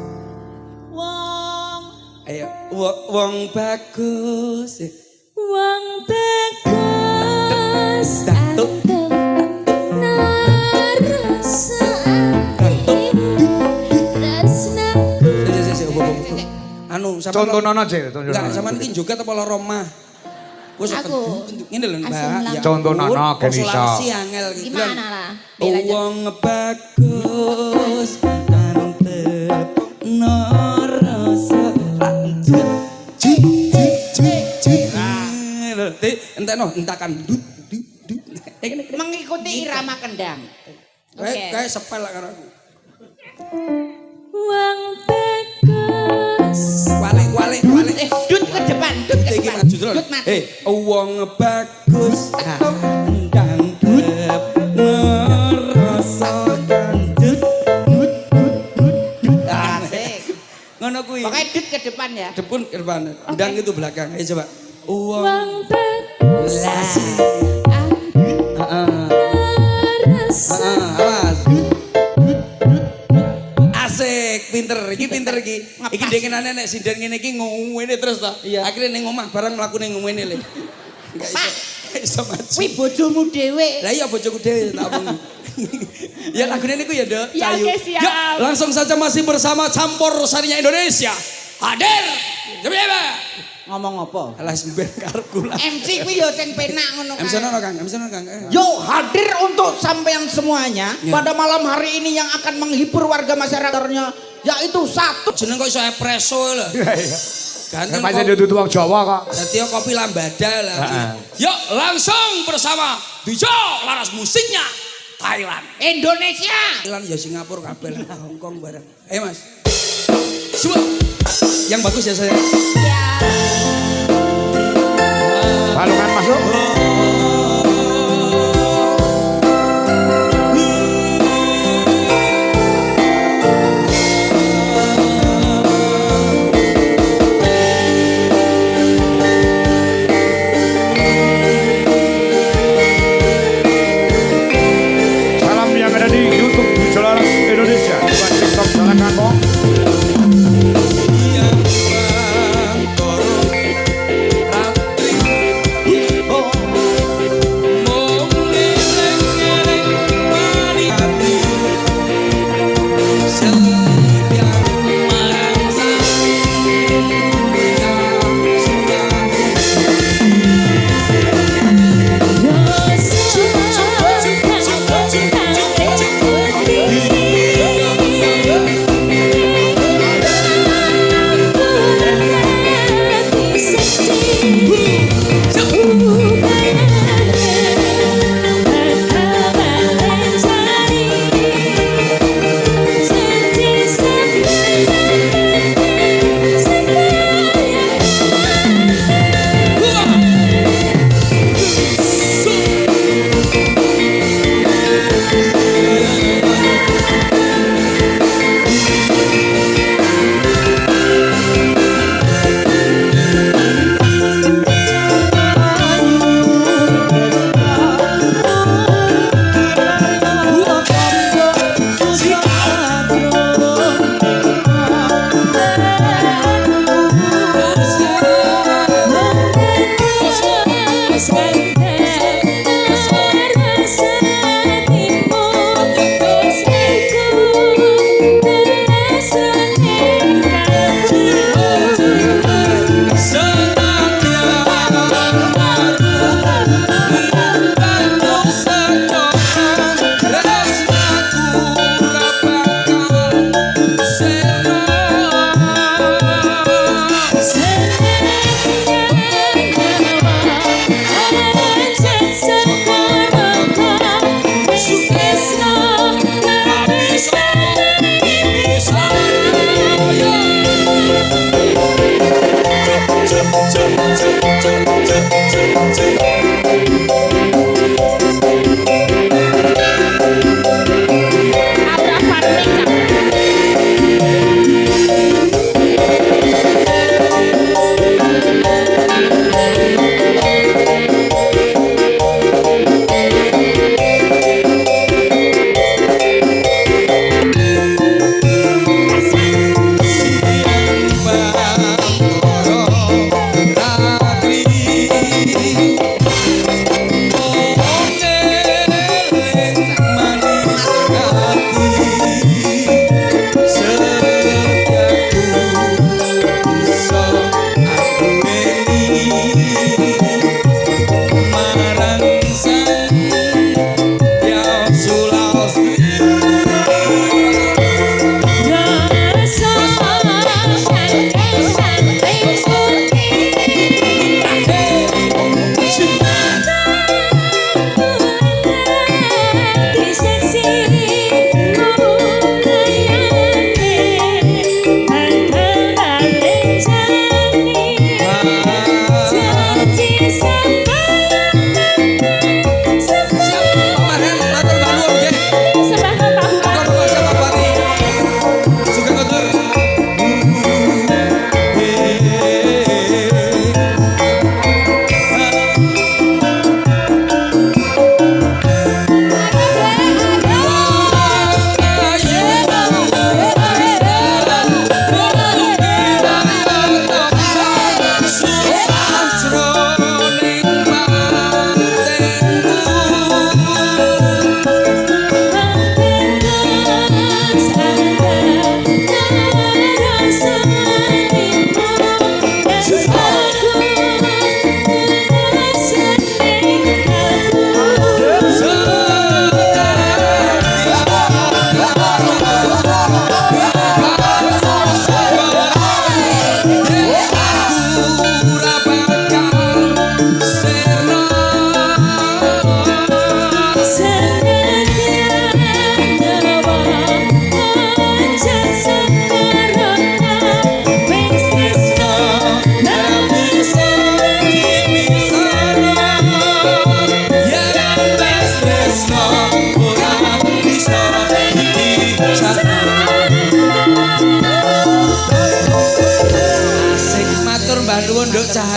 Wong Ayo, wong bagus. Wong bagus Datuk. Anu, sama Contoh nono aja, contoh Enggak, nono. sama iki joget apa loro omah? Wes Aku. ngene lho, Mbak. Asam Ya Contoh ampun, nono, gen iso. konsultasi angel gitu. Gimana lah? Bel aja. Wong bagus tantep noroso lanjut ji. Entekno entakan mengikuti irama kendang. kayak sepel lah karo aku. Wong bagus. Walik. Dut ke depan, dut ke Iki depan. maju terus. Dut mati. Wong bagus tantep noroso lanjut. Asik. Ngono kuwi. Pokoknya dut ke depan ya. Depan ke depan. Ndang itu belakang. Ayo coba. Wong bagus. Awas. Asik, pinter. Iki pinter pinter iki. Iki dekenane nek sinden ngene iki ngene terus to. Iya. Akhire ning omah barang mlakune ngene le. Enggak iso. Enggak iso maju. Kuwi bojomu dhewe. Lah iya bojoku dhewe tak omong. Ya lagune niku ya, Dok. Ya, Cayu. oke, siap. Yuk, langsung saja masih bersama campur sarinya Indonesia. Hadir. Coba. Ngomong apa? Alah semben karepku lah. MC kuwi ya sing penak ngono MC kan. Nono Kang, MC Nono Kang. Yo hadir untuk sampean semuanya pada malam hari ini yang akan menghibur warga masyarakatnya yaitu satu Jeneng kok iso espresso lho. Iya iya. Ganteng Pancen kok. dudu wong Jawa kok. Dadi kopi lambada lah. Yuk langsung bersama DJ Laras musiknya Thailand. Indonesia. Thailand ya Singapura kabel Hong Kong bareng. Ayo Mas. Semua. Yang bagus ya saya. Ya. Balungan masuk. Salam yang ada di YouTube DJ Laras Indonesia. Buat TikTok jangan kapok. Yang bangkoro ratri. Oh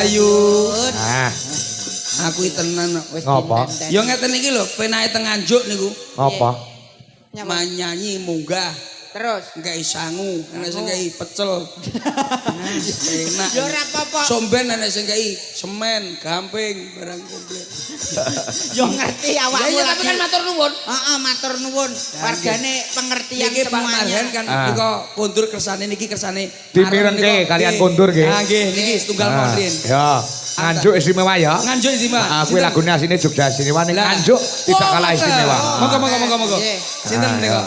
Jayu. Nah, Aku iki tenan kok. Wis Ngapa? dinten-ten. Ya ngeten iki lho, penake teng Nganjuk niku. apa? Manyanyi munggah. Terus Ngkai sangu, ana sing ngkai pecel. Enak. ya ora apa-apa. Somben ana sing ngkai semen, gamping, barang komplit. Yo ngerti awakmu Ya tapi lagi. kan matur nuwun. Heeh, matur nuwun. Wargane pengertian Niki Pak semuanya. Marhen kan Ah. nika kondur kersane niki kersane. Dimirengke kalian kondur nggih. Ah nggih, niki setunggal Nah, Marhen. ya, Nganjuk istimewa ya. Nganjuk istimewa. Ah, kuwi lagune asine Jogja istimewa ning Lah. Nganjuk tidak Oh, kalah ngoten. istimewa. Monggo. Nggih. Sinten Ah, nika? ya.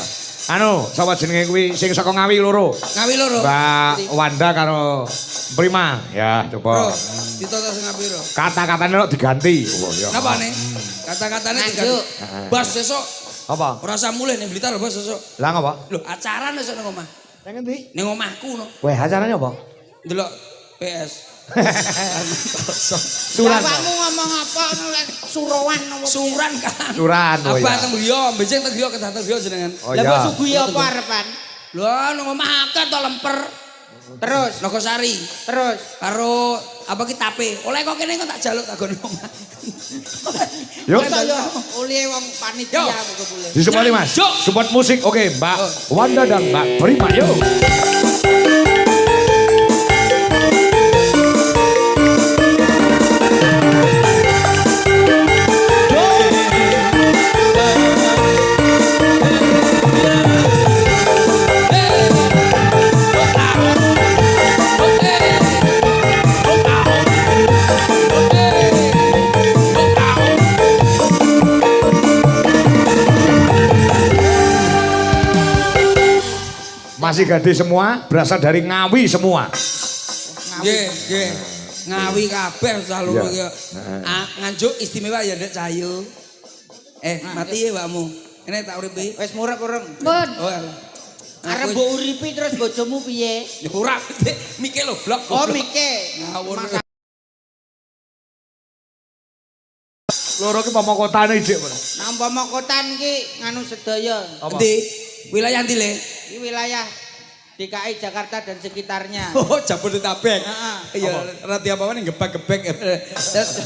Anu, sapa jenenge kuwi sing saka Ngawi loro? Ngawi loro. Mbak Wanda karo Prima. Ya, Bro, coba. ditata sing ngapiro? Kata-katane kok diganti. Oh, ya. Napa nih? Kata-katanya Nganjuk. diganti. Bas sesuk Apa? ora usah mulih ning Blitar lho Bas sesuk. Lah ngapa? Lho, acara esuk ning omah. Nang endi? Ning omahku no. Weh, acaranya apa? Delok PS. Suran. Awakmu ngomong apa nek suruhan apa? Suran kan. Suran, oh Apa ya. teng griya, beceng teng griya kedah teng griya jenengan. Oh Lah ya. mbok suguhi apa arepan? Lho, nang omah akeh to lemper. Terus, Nogosari terus. karo apa ki tape. Oleh kok kene kok tak jaluk tak gono omah. Yuk. Masa yo oleh wong panitia Yo. kok boleh. Disupport Mas. Nganjuk. Support musik. Oke, Mbak Wanda dan Mbak Prima. Yuk. Masih gadis semua, berasal dari Ngawi semua. Nggih. Ngawi kabeh selalu Iya. iki. Nganjuk istimewa ya Ndek Cahayu. Mati ya wakmu. Ini tak uripi. Wis murep urung. Bun. Oh alah. Arep mbok uripi terus bojomu piye? Ya ora mikir lho blok. Oh, goblok. mikir. Ngawur. Masa- Loro ki pomo kotane ijik. Nang umpama kotan iki nganu sedaya. Endi? Wilayah ndi le? Ini wilayah DKI Jakarta dan sekitarnya. Oh, Jabodetabek. Heeh. Iya, rati apa ning gebak-gebek.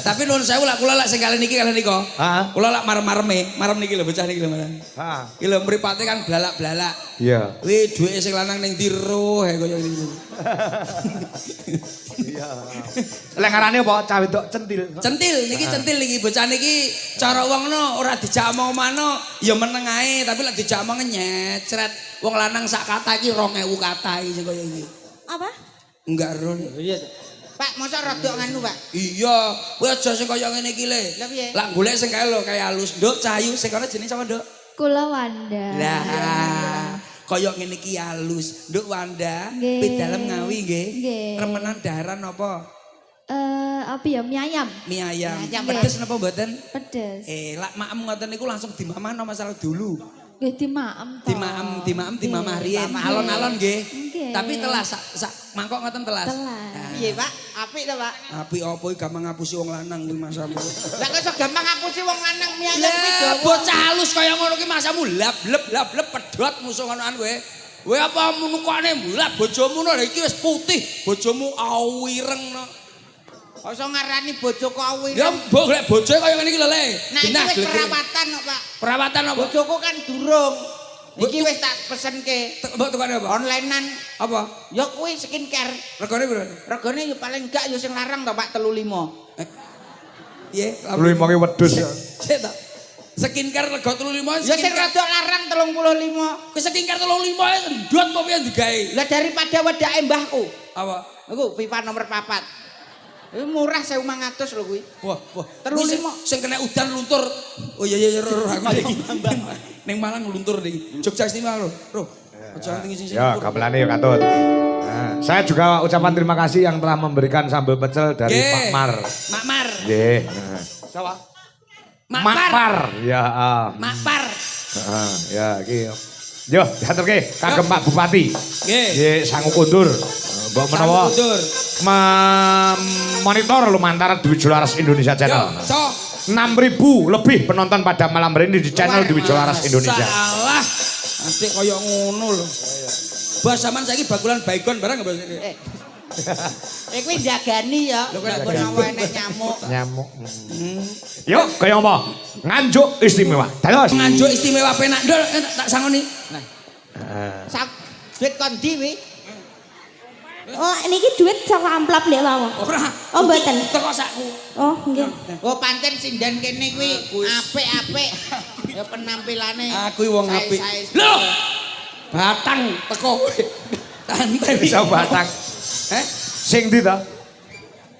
Tapi nuwun sewu lak kula lak sing kali niki kali nika. Heeh. Kula lak marem-mareme, marem niki lho bocah niki lho marem. Heeh. Iki lho mripate kan blalak-blalak. Iya. Kuwi duweke sing lanang ning tiro kaya ngene. Lengarane apa? Cah wedok centil. Centil niki bocah niki cara wong no ora dijak omong-omano ya meneng ae tapi lek dijak omong nyecret. Wong lanang sak kata iki 2000 kata iki sing kaya iki. Apa? Enggak ron. Iya. Pak, mosok rodok nganu, Pak. Iya, kowe aja sing kaya ngene iki le. Lah piye? Lah golek sing kaya lho kaya halus. Nduk Cahayu sing kono jenenge sapa, Nduk? Kula Wanda. Lah, kaya ngene iki halus. Nduk Wanda, Nggih. pit dalem Ngawi nggih. Nggih. Remenan daharan apa? Apa ya mie ayam? Mie ayam. Mie ayam. Pedes napa mboten? Pedes. Lak maem ngoten niku langsung dimamahno masalah dulu. Nggih dimaem to. Dimamah riyen. Alon-alon nggih. Nggih. Tapi telas sak mangkok ngoten telas. Telas. Piye, Pak? Apik to, Pak? Api apa iki gampang ngapusi wong lanang kuwi masamu. Lah kok iso gampang ngapusi wong lanang mie ayam Lah kuwi dawa. bocah halus kaya ngono ki masamu lap-lep pedhot musuh ngonoan kowe. Kowe apa munukane mulap bojomu no iki wis putih, bojomu awireng no. Kok iso ngarani bojo kok awir. Ya mbok golek bojoe kaya ngene iki lho Le. Nah, iki Genah wis glek. perawatan kok, Pak. Perawatan apa? Bojoku kan durung. Iki wis tak pesenke Mbok tukane apa? onlinean. Apa? Ya kuwi skincare. Regane piro? Regane ya paling enggak ya sing larang to, Pak, 35. Piye? Lu imonge wedhus. Cek ta. Skincare rega 35 Ya sing rada larang 35. Ke skincare 35 ya ndot apa piye digawe? Lah daripada wedake mbahku. Apa? Iku Viva nomor 4. Ini murah 1.500 lho kuwi. Wah. 35. Sing kena udan luntur. Oh iya roh aku iki. Ning Malang luntur ning Jogja istimewa lho. Roh. Aja tinggi sing Ya, gamelane ya katut. Nah, saya juga ucapan terima kasih yang telah memberikan sambal pecel dari Pak Mar. Makmar. Nggih. Nah. Siapa? Makpar. Ya, Makpar. ya iki. Yo, diaturke kagem Pak Bupati. Nggih. Nggih, sangu kundur. Mbok menawa Mundur. monitor lumantar Dwi Jolaras Indonesia Yo, Channel. so. 6.000 lebih penonton pada malam hari ini di channel Dwi Jolaras Indonesia. Salah. Nanti kaya ngono lho. Bos sampean saiki bakulan baygon barang enggak Bos? kuwi jagani ya. Lek menawa enek nyamuk. Nyamuk. Yuk, kaya apa? Nganjuk istimewa. Dados. Nganjuk istimewa penak ndol tak sangoni. Nah. Sak duit kon ndi wi? Oh, niki duit saka amplop lek mawon. Ora. Oh, mboten. Teko sakku. Oh, nggih. Oh pancen sinden kene kuwi apik-apik. Ya penampilane. Aku wong apik. Lho. Batang teko kowe. Tante Bisa batang. Sing ndi ta?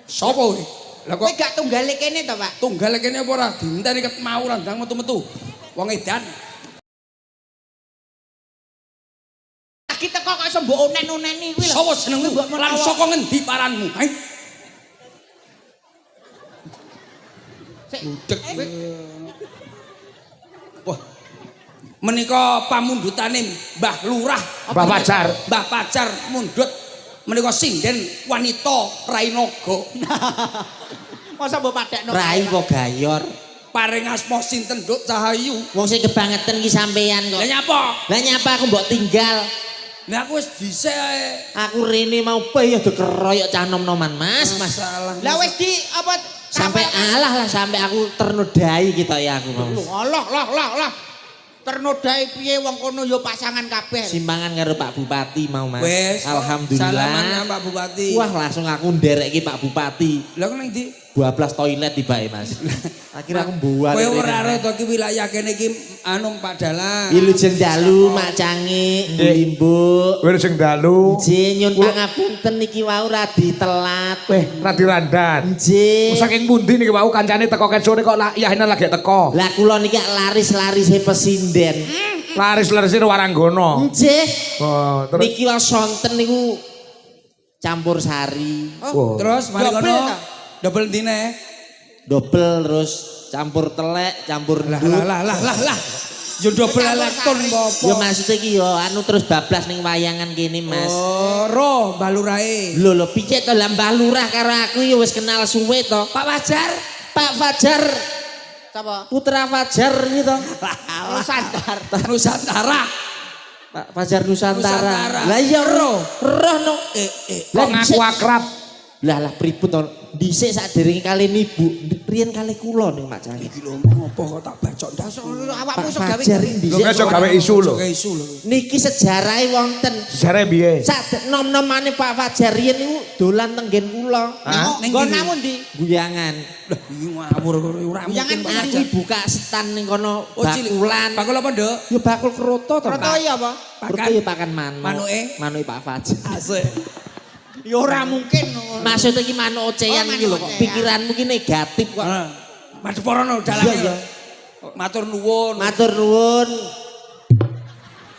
Sopo kowe? Lah Kowe kok gak tunggale kene to, Pak? tunggal kene apa ora dinteni ket mau randang metu-metu. Wong edan. Lagi teko kok iso mbok onen-oneni kuwi lho. Sopo jenengmu? Lan saka ngendi paranmu? Sik. Budek kowe. Wah. Menika pamundhutane Mbah Lurah, Mbah Pajar. Mbah Pajar mundhut menika sinden wanita Rainaga. Masa mbok padekno. Rai kok gayor. Paring asma sinten Nduk Cahayu? Wong sing kebangetan ki sampean kok. Lah nyapa? Lah nyapa aku mbok tinggal. Lah aku wis dhisik ae. Aku rene mau pe ya dikeroyok cah nom-noman, Mas. Masalah. Lah wis di apa Sampai alah lah sampai aku ternodai kita ya aku, Mas. Lho, Allah. Ternodai piye wong kono ya pasangan kabeh. Simpangan karo Pak Bupati mau, Mas. Wes. Alhamdulillah. Salaman nang Pak Bupati. Wah, langsung aku ndereki Pak Bupati. Lah kok ning ndi? 12 toilet tibake, Mas. Akhirnya aku buat. Kowe ora ora to ki wilayah kene iki anu Pak Dalang. Wilujeng dalu Mak Cangi, Limbu. Wilujeng dalu. Nggih, nyun pangapunten niki wau radi telat. Radi randan. Nggih. Saking pundi niki wau kancane teko kesone kok yahene lagi teko. Lah kula niki laris-larise pesinden. Laris-larisine Waranggana. Nggih. Oh, terus Niki wau sonten niku campur sari. oh. Terus mari Double kono. ta? Double dine. Dobel terus campur telek, campur Lah ndut. lah. Yo double elektron apa? Ya maksudnya ki yo anu terus bablas ning wayangan kene, Mas. Oh, roh balurae. Lho piye to lah Mbah Lurah karo aku ya wis kenal suwe to. Pak Wajar. Pak Fajar, Sapa? putra Fajar iki to. Nusantara. Nusantara. Pak Fajar Nusantara. Nusantara. Lah iya Roh. roh no. Kok ngaku akrab? Lah pripun to? Dhisik sakderenge kali nibu, riyen kali kula ning Mak Cangi. Iki lho ngopo kok tak bacok ndas. Awakmu Pak iso gawe Fajar Lho dhisik. iso gawe isu lho. Kayak isu lho. Niki sejarahe wonten. Sejare piye? Sak nom-nomane Pak Fajar riyen niku dolan tenggen kula. Ning nggonmu ndi? Guyangan. Lah iki ngawur kok ora Jangan mungkin Pak Aku Wajar. buka stan ning kono Oh, cilik. bakulan. Bakul apa, Nduk? Ya bakul kroto to, Kroto Pak. iya apa? Kroto ya pakan manuk. Manuke? Manuke Pak Fajar. Asik. Ya ora mungkin. Maksudnya iki manuk ocehan Oh, iki lho manuk kok ocehan. pikiranmu ki negatif kok. Heeh. Madhepono dalange. Iya, iya. Matur nuwun. Matur nuwun.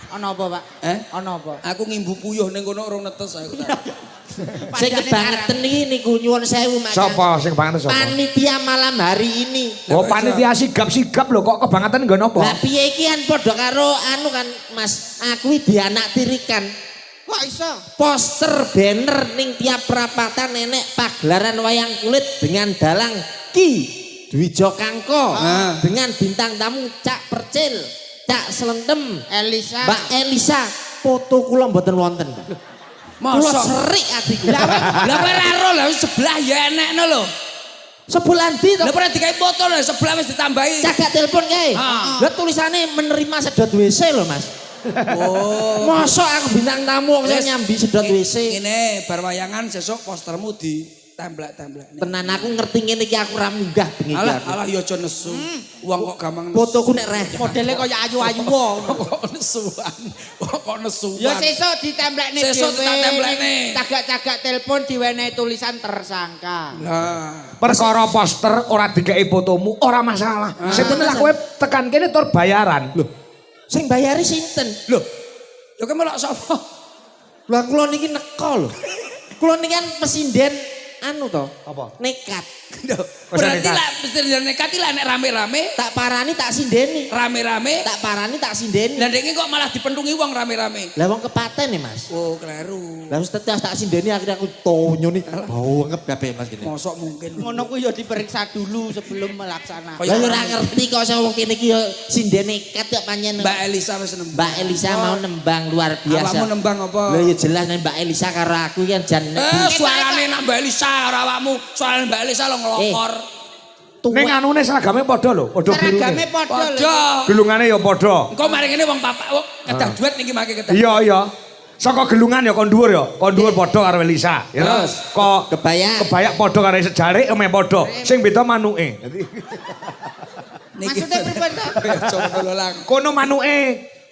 Ana apa, Pak? Ana apa? Aku ngimbu puyuh ning kono urung netes aku. Sing kebangetan iki niku nyuwun sewu Mak. Sapa sing banget sapa? Panitia malam hari ini. Oh panitia sigap-sigap lho kok kebangetan nggon apa? Lah piye iki kan padha karo anu kan Mas, aku iki dianak tirikan. Kok iso? Poster banner ning tiap perapatan nenek pagelaran wayang kulit dengan dalang Ki Dwijo Kangko dengan bintang tamu Cak Percil, Cak Selendem, Elisa. Mbak Elisa. Foto kula mboten wonten. Kula Mosok. serik atiku. Lah kowe ora ro lah sebelah ya enekno lho. Sebulan di to. Lah pernah dikai foto lho sebelah wis ditambahi. Cagak telepon kae. Ah. Lah tulisannya menerima sedot WC lho Mas. Oh. Mosok aku bintang tamu kok Wis, nyambi sedot WC. Ngene bar wayangan sesuk postermu di temblek-temblek. Tenan aku ngerti ngene iki aku ora munggah bengi iki Alah, aku. alah ya aja nesu. Wong kok gampang nesu. Fotoku nek reh. Modele kaya ayu-ayu wong. Kok nesuan. Kok nesuan. Ya sesuk ditemplekne dhewe. Sesuk tak templekne. Cagak-cagak telepon diwenehi tulisan tersangka. Lah, Perkara poster ora dikei fotomu ora masalah. Sing penting lah kowe tekan kene tur bayaran. Lho, Sing bayari sinten? lho. Ya kowe melok sapa? Lah kula niki neko lho. Kula niki kan pesinden anu to. Apa? Nekat. Berarti lah mesti nekati lah nek rame-rame, Tak parani tak sindeni. rame-rame. Tak parani tak sindeni. Lah dek kok malah dipentungi wong rame-rame. Lah wong kepaten nih Mas. Oh, kleru. Lah wis tetes tak sindeni akhirnya aku tonyo nih. Bau ngep kabeh Mas gini. Mosok mungkin. Ngono ku ya diperiksa dulu sebelum melaksanakan. Lah ora ngerti kok saya wong kene iki yo sindene ket kok panjen. Mbak Elisa wis nembang. Mbak Elisa mau nembang luar biasa. Awakmu nembang apa? Lah ya jelas nek Mbak Elisa karo aku kan jan Suarane nak Mbak Elisa karo awakmu, suarane Mbak Elisa lo ngelokor. Ning anune seragame padha lho, padha Seragame bilunge. padha lho. Padha. Gelungane ya padha. Engko mari ngene wong papak wong kedah duet niki make kedah. Iya iya. Saka gelungan ya kon dhuwur ya. Kon dhuwur padha karo Elisa. Ya. Terus? Kok Kebayak. padha karo sejarik meh padha. Sing beda manuke. Maksudnya pripun to? Coba dulu lang. Kono manuke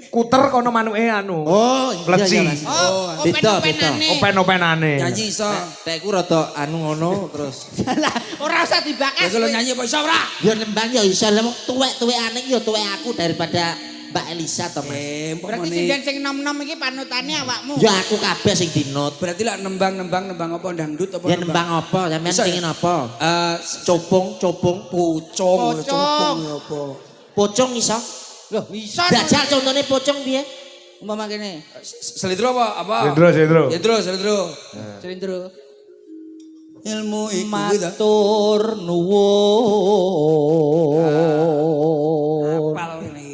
kuter kono manuke anu. Oh, Kleci. iya Mas. Oh, Beda, open-openane. Open-openane. Nyanyi iso. Tekku rada anu ngono terus. Salah, ora usah Ya dibakas. kalau nyanyi apa iso ora? Ya nembang ya iso lah tuwek-tuwekane ya tuwek aku daripada Mbak Elisa to Mas. Berarti sinden sing nom-nom iki panutane awakmu. Ya aku kabeh sing dinut. Berarti lah nembang apa dangdut apa Ya nembang apa? Sampeyan Iso ya? pengin apa? Copong, Pocong. apa? Pocong iso? Loh, iso. Dajal contone pocong piye? Umpama kene. Selidro apa? Sindro. Selindro. Ilmu iku Matur nuwun. Apal ini.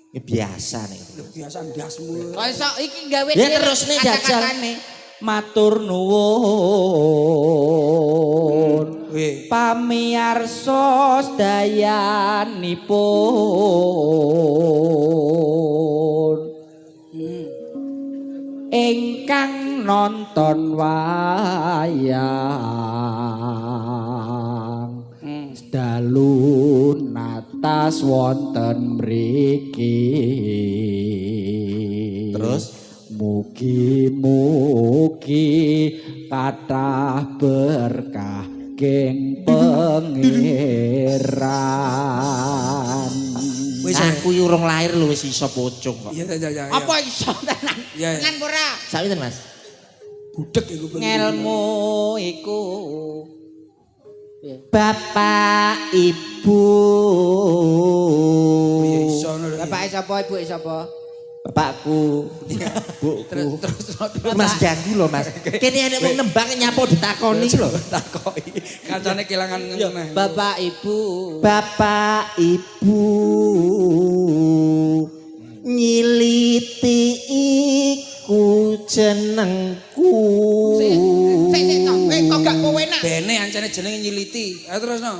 Ya biasa nih. Biasa ndasmu. Kok iso iki gawe Ya terus nih, Jajal. kata-katane. Matur nuwun. Weh. Pamiarsa dayanipun ingkang nonton wayang dalu natas wonten mriki Terus? mugi-mugi kathah berkah geng pangeran. Wis Aku urung lahir lho wis iso pocong kok. iya. Apa iso tenan? Iya, iya. Tenan ora? Sawinten Mas? Budek iku. Ngelmu iku Bapak Ibu. Iya iso ngono. Bapak sapa, Ibu sapa? Bapakku. Terus Mas ganggu lho Mas. Kene enek wong nembang nyapo ditakoni lho. takoki. Kancane kelangan ngene. Bapak Ibu. Bapak Ibu nyiliti iku jenengku. Sik to. Kok gak penak? Bene ancane jenenge nyiliti. Ayo terus no.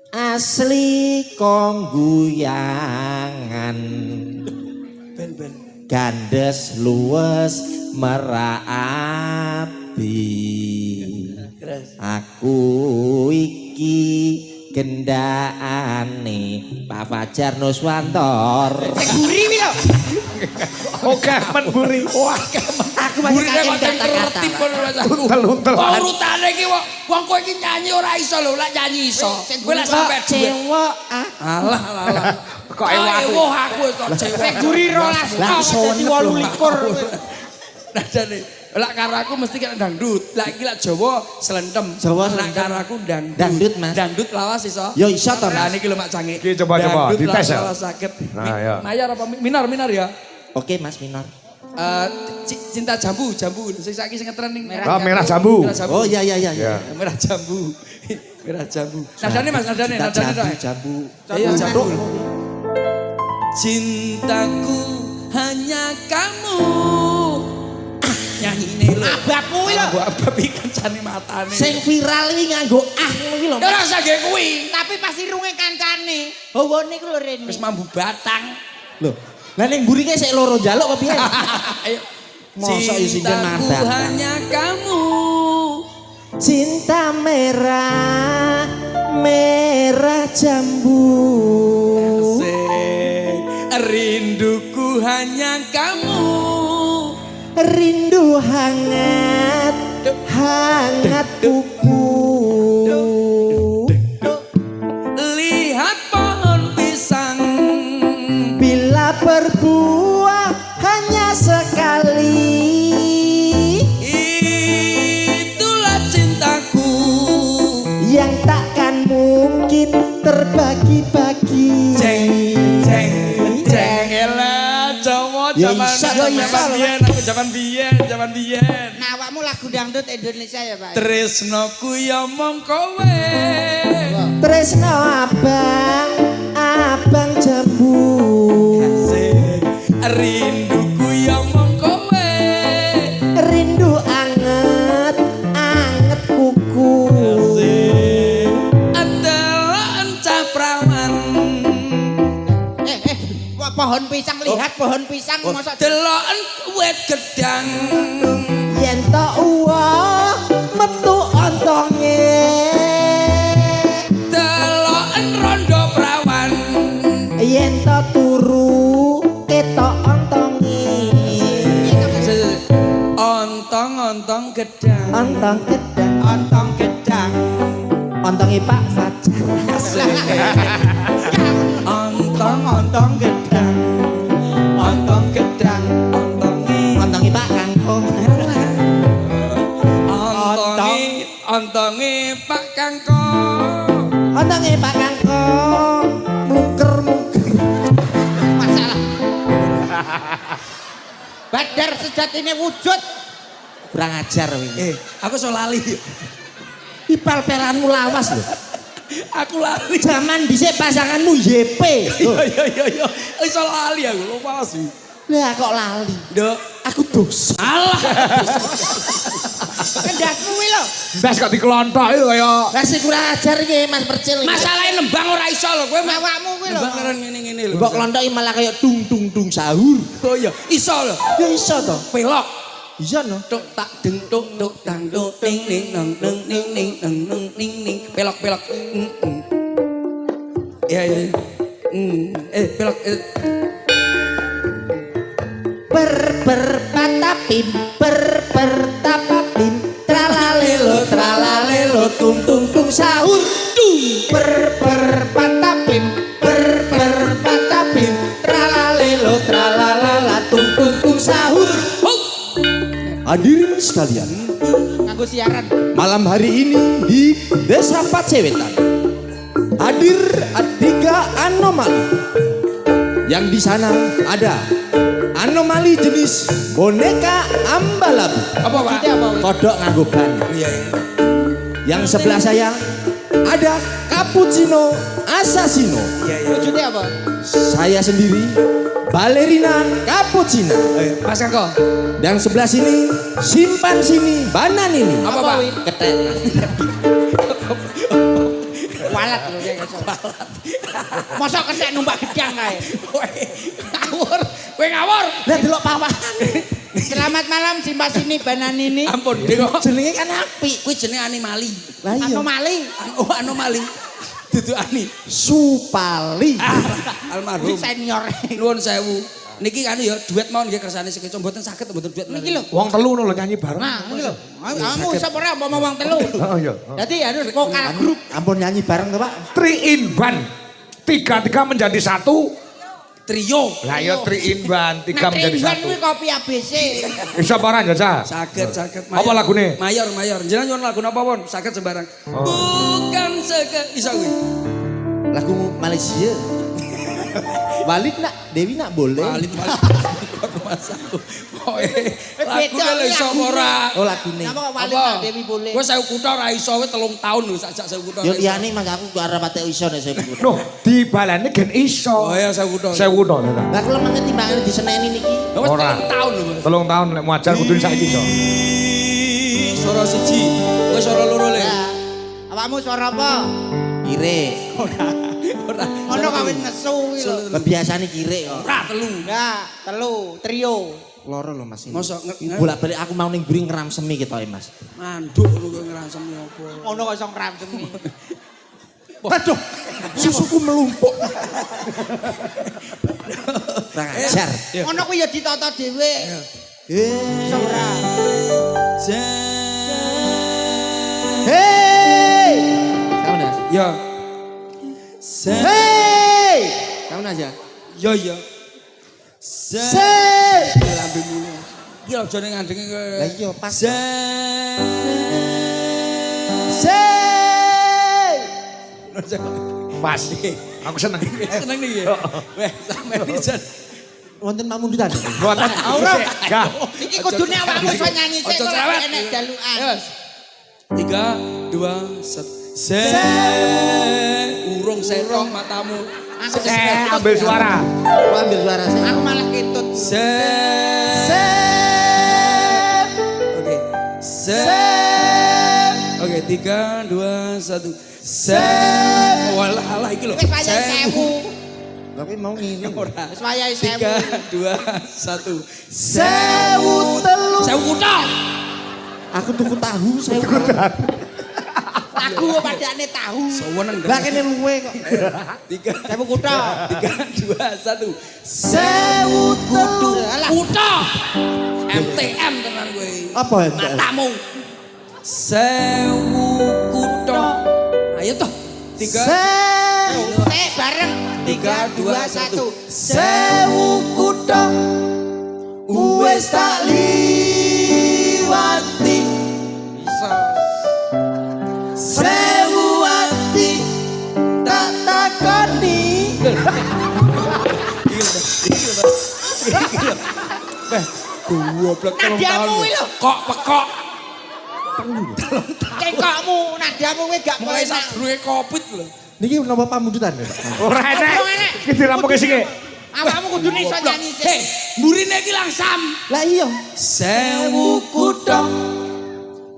Asli kongguyangan Ben. gandes luwes merapi. Aku iki gendakane Pak Fajar Nuswantoro. Guri wi lho. Oke, menburi. Wah, Aku masih Burine kakek kok kata-kata. tertib kono rasaku. untel-untel. Oh, urutane iki wong kowe iki nyanyi ora iso lho, lak nyanyi iso. Kowe lak sampe duwe. Cewek Alah. Kok ewo aku kok cewek. Sing guri 12 Lah, iso dadi wenet lho. 28. Nah jane lak karo aku mesti kena dangdut. Lak iki lak Jawa selentem. Jawa Lak selentem. karo aku dangdut. Dangdut, Mas. Dangdut lawas iso. Yo iso to Nah Mas. niki lho Mak Canggih. Iki coba-coba, Dangdut dites ya? lawas sakit. Nah, ya. Mayar apa minor ya? Oke Mas minor. Cinta jambu. Sing saiki sing ngetren ning Merah jambu. Oh iya. Ya. Merah jambu. Merah jambu. Nadane Mas, nadane Jambu. Ayo jambu. Cintaku hanya kamu. Nyanyi ini lho. Ababmu wi lho. Abab iki kancane matane. Sing viral iki nganggo ngono iki lho. Ya ora usah gawe kuwi. Tapi pas irunge kancane. Hawane ku lho rene. Wis mambu batang. Lho. Lah ning mburi ki sik loro njaluk apa piye? Ayo. Mosok ya sing Cintaku nandang. hanya kamu. Cinta merah jambu. Sing rinduku hanya kamu. Rindu hangat kuku. Lihat pohon pisang. Bila berbuah hanya sekali. Itulah cintaku. Jawa Ya zaman iso, ya iso. zaman biyen. Nah, awakmu lagu dangdut Indonesia ya, Pak? Tresnoku ya mong kowe. Tresno abang, abang jambu. Asik. Rinduku ya mong kowe. Rindu anget, anget kuku. Asik. Adalah encah prawan. Pohon pisang, lihat pohon pisang. Masa Deloken wit gedang. Yen to uwa metu ontonge. Deloken rondo prawan. Yen to turu ketok ontonge. Ontong-ontong gedang. Ontong gedang, Ontong gedang. ontonge Pak Fajar. Ontong-ontong gedang. Ontong gedang. Ontongi. Ontonge Pak Kangkung. Ontongi Pak Kangkong. Ontonge Pak Kangkung. Muker-muker. masalah. Badar sejatinya wujud. Kurang ajar wingi. Aku so lali. Ipal peranmu lawas lho. Aku lali. Zaman dhisik pasanganmu YP. Iya. Iso lali aku lupa sih. Lah kok lali. Nduk, Aku dosa. alah. Kendak kuwi lho. Ndas kok dikelontok iki kaya Lah sing kurang ajar iki Mas Percil. Masalahe nembang ora iso lho kowe. Awakmu kuwi lho. Nembang keren ngene-ngene lho. Mbok klontoki malah kaya dung dung dung sahur. Oh iya, iso lho. Ya iso to. Pelok. Iya no. Tuk tak deng tuk tang tuk ning ning nang neng ning ning nang neng ning ning pelok. Iya. Pelok. Per patapin, per tapapin, tralalelo tung tung tung sahur. Per patapin, per patapin, tralalala tung tung tung sahur. Hadirin sekalian, Nganggo siaran. malam hari ini di Desa Pacewetan hadir 3 anomali. Yang di sana ada anomali jenis boneka ambalabu. Apa Pak? Itu apa? Kodok nganggo ban. Iya. Yang sebelah saya ada cappuccino assassino. Wujudnya apa? Saya sendiri balerina cappuccino. Mas Kangko. Dan sebelah sini simpan sini banan ini. Apa Pak? Ketek. Walat lho kayak gitu. Mosok kesek numpak gedang kae. Ngawur. Kowe ngawur. Lah delok pawahan. Selamat malam Simpas ini Bananini. Ampun, Dek. Jenenge kan apik. Kuwi jenenge animali. Lah iya. Anomali. Anomali. Dudu ani. Supali. Almarhum. Senior. Nuwun sewu. Niki kan ya duet mawon nggih kersane sing mboten saged mboten duet. Niki lho. wong telu lho nyanyi bareng. Nah, ini lho. Kamu iso ora apa wong telu. Oh iya. Jadi harus vokal grup. Ampun nyanyi bareng to, Pak. 3 in 1. 3 menjadi 1. Trio. Lah ya 3 in 1, 3 menjadi Nah, kuwi 1. kopi ABC. Bisa barang Jaja? Saged. Apa lagune? Mayor. Jenengan nyuwun lagu napa pun saged sembarang. Bukan seket iso kuwi. Lagu Malaysia. Walid nak, Dewi nak boleh. Walit. Masaku. Lagu lho iso apa ora? Oh lagune. Napa kok Walid Pak Dewi boleh? Kowe 1000 kutha ora iso kowe 3 tahun lho sajak 1000 kutha. Yo liyane mang aku kok arep ate iso nek saya. Noh, dibalane gen iso. Oh ya 1000 kutha. 1000 to. Lah kula mangke timbangane diseneni niki. Wis Ora. 3 tahun lho. 3 tahun lek muajar kudu saiki iso. Suara siji, kowe suara loro le. Ya. Awakmu suara apa? Kire. Ora. Ngono kawin nesu kuwi lho. Kebiasaan kire kok. Ora telu. Enggak, telu, trio. Loro lho Mas ini. Mosok Bolak-balik aku mau ning buri ngeram semi ketoke Mas. manduk lu kowe ngrasem apa. Ngono kok iso ngramsemi. Aduh, susuku melumpuk. Kurang ajar. Ngono kuwi ya ditata dhewe. Iso ora? Hei! Kamu Mas. Ya. Hei! Kamu aja. Ya ya. Hei! Lambemu. Iki aja ning ngandenge kowe. Lah iya pas. Pas. Aku seneng. Seneng nih ya. Weh, sampeyan iki jan wonten pamundutan. Mboten. Ora. Gak. Iki kudune awakmu iso nyanyi sik Ojo kok cerewet. enek jalukan. Yes. 3, 2, 1. Urung serong matamu. Aku Ambil suara. Aku ambil suara saya. Aku malah ketut. Oke. Oke, 3, 2, 1. Walah alah iki lho. Wis wayahe 1000. Tapi mau ngene. Ora. Wis wayahe 3, 1000. 2, 1. Sewu kutha. Aku tuku tahu sewu. Lagu padane tahu. Seweneng. Lah kene luwe kok. 3, 1000 kutha. 2, 1. Sewu telu. Kutha. MTM tenan kowe. Apa ya? Matamu. Sewu kutha. Ayo toh. 3, Bareng 3 2 1. Sewu kutha. Wis tak liwati. Sewu ati tak takoni. Goblok telung Nadiamu tahun. iki lho. Kok pekok. Kekokmu nadiamu kowe gak Mulai mulai sadurunge Covid lho. Niki napa pamundutan ya? Ora enek. Iki dirampuke sik. awakmu kudune iso nyanyi sik. Hei, mburine iki langsam. Lah iya. Sewu kutha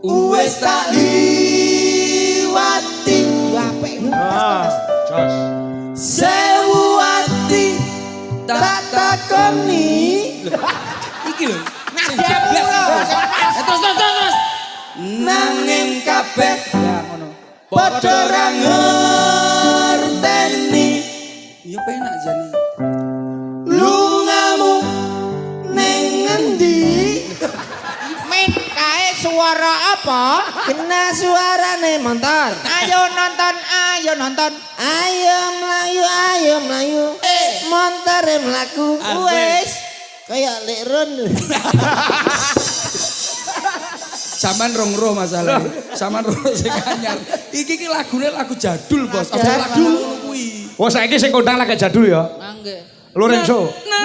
Wis tak liwati. Apik. Jos. Sewu ati tak takoni. iki lho. Nadiamu lho. Terus. Nanging kabeh padha ra ngerteni. Iya penak jane. Lungamu ning ngendi? Men kae suara apa? Kena suarane motor. Ayo nonton, ayo nonton. Ayo mlayu. Montore mlaku. Wis kayak lek ron. Saman rong roh masalah. Saman roh sing anyar. Iki lagune lagu jadul, Bos. Apa Jadul. lagu ngono kuwi? Oh saiki sing kondang lagi jadul ya. Mangga. Lorenzo. Na.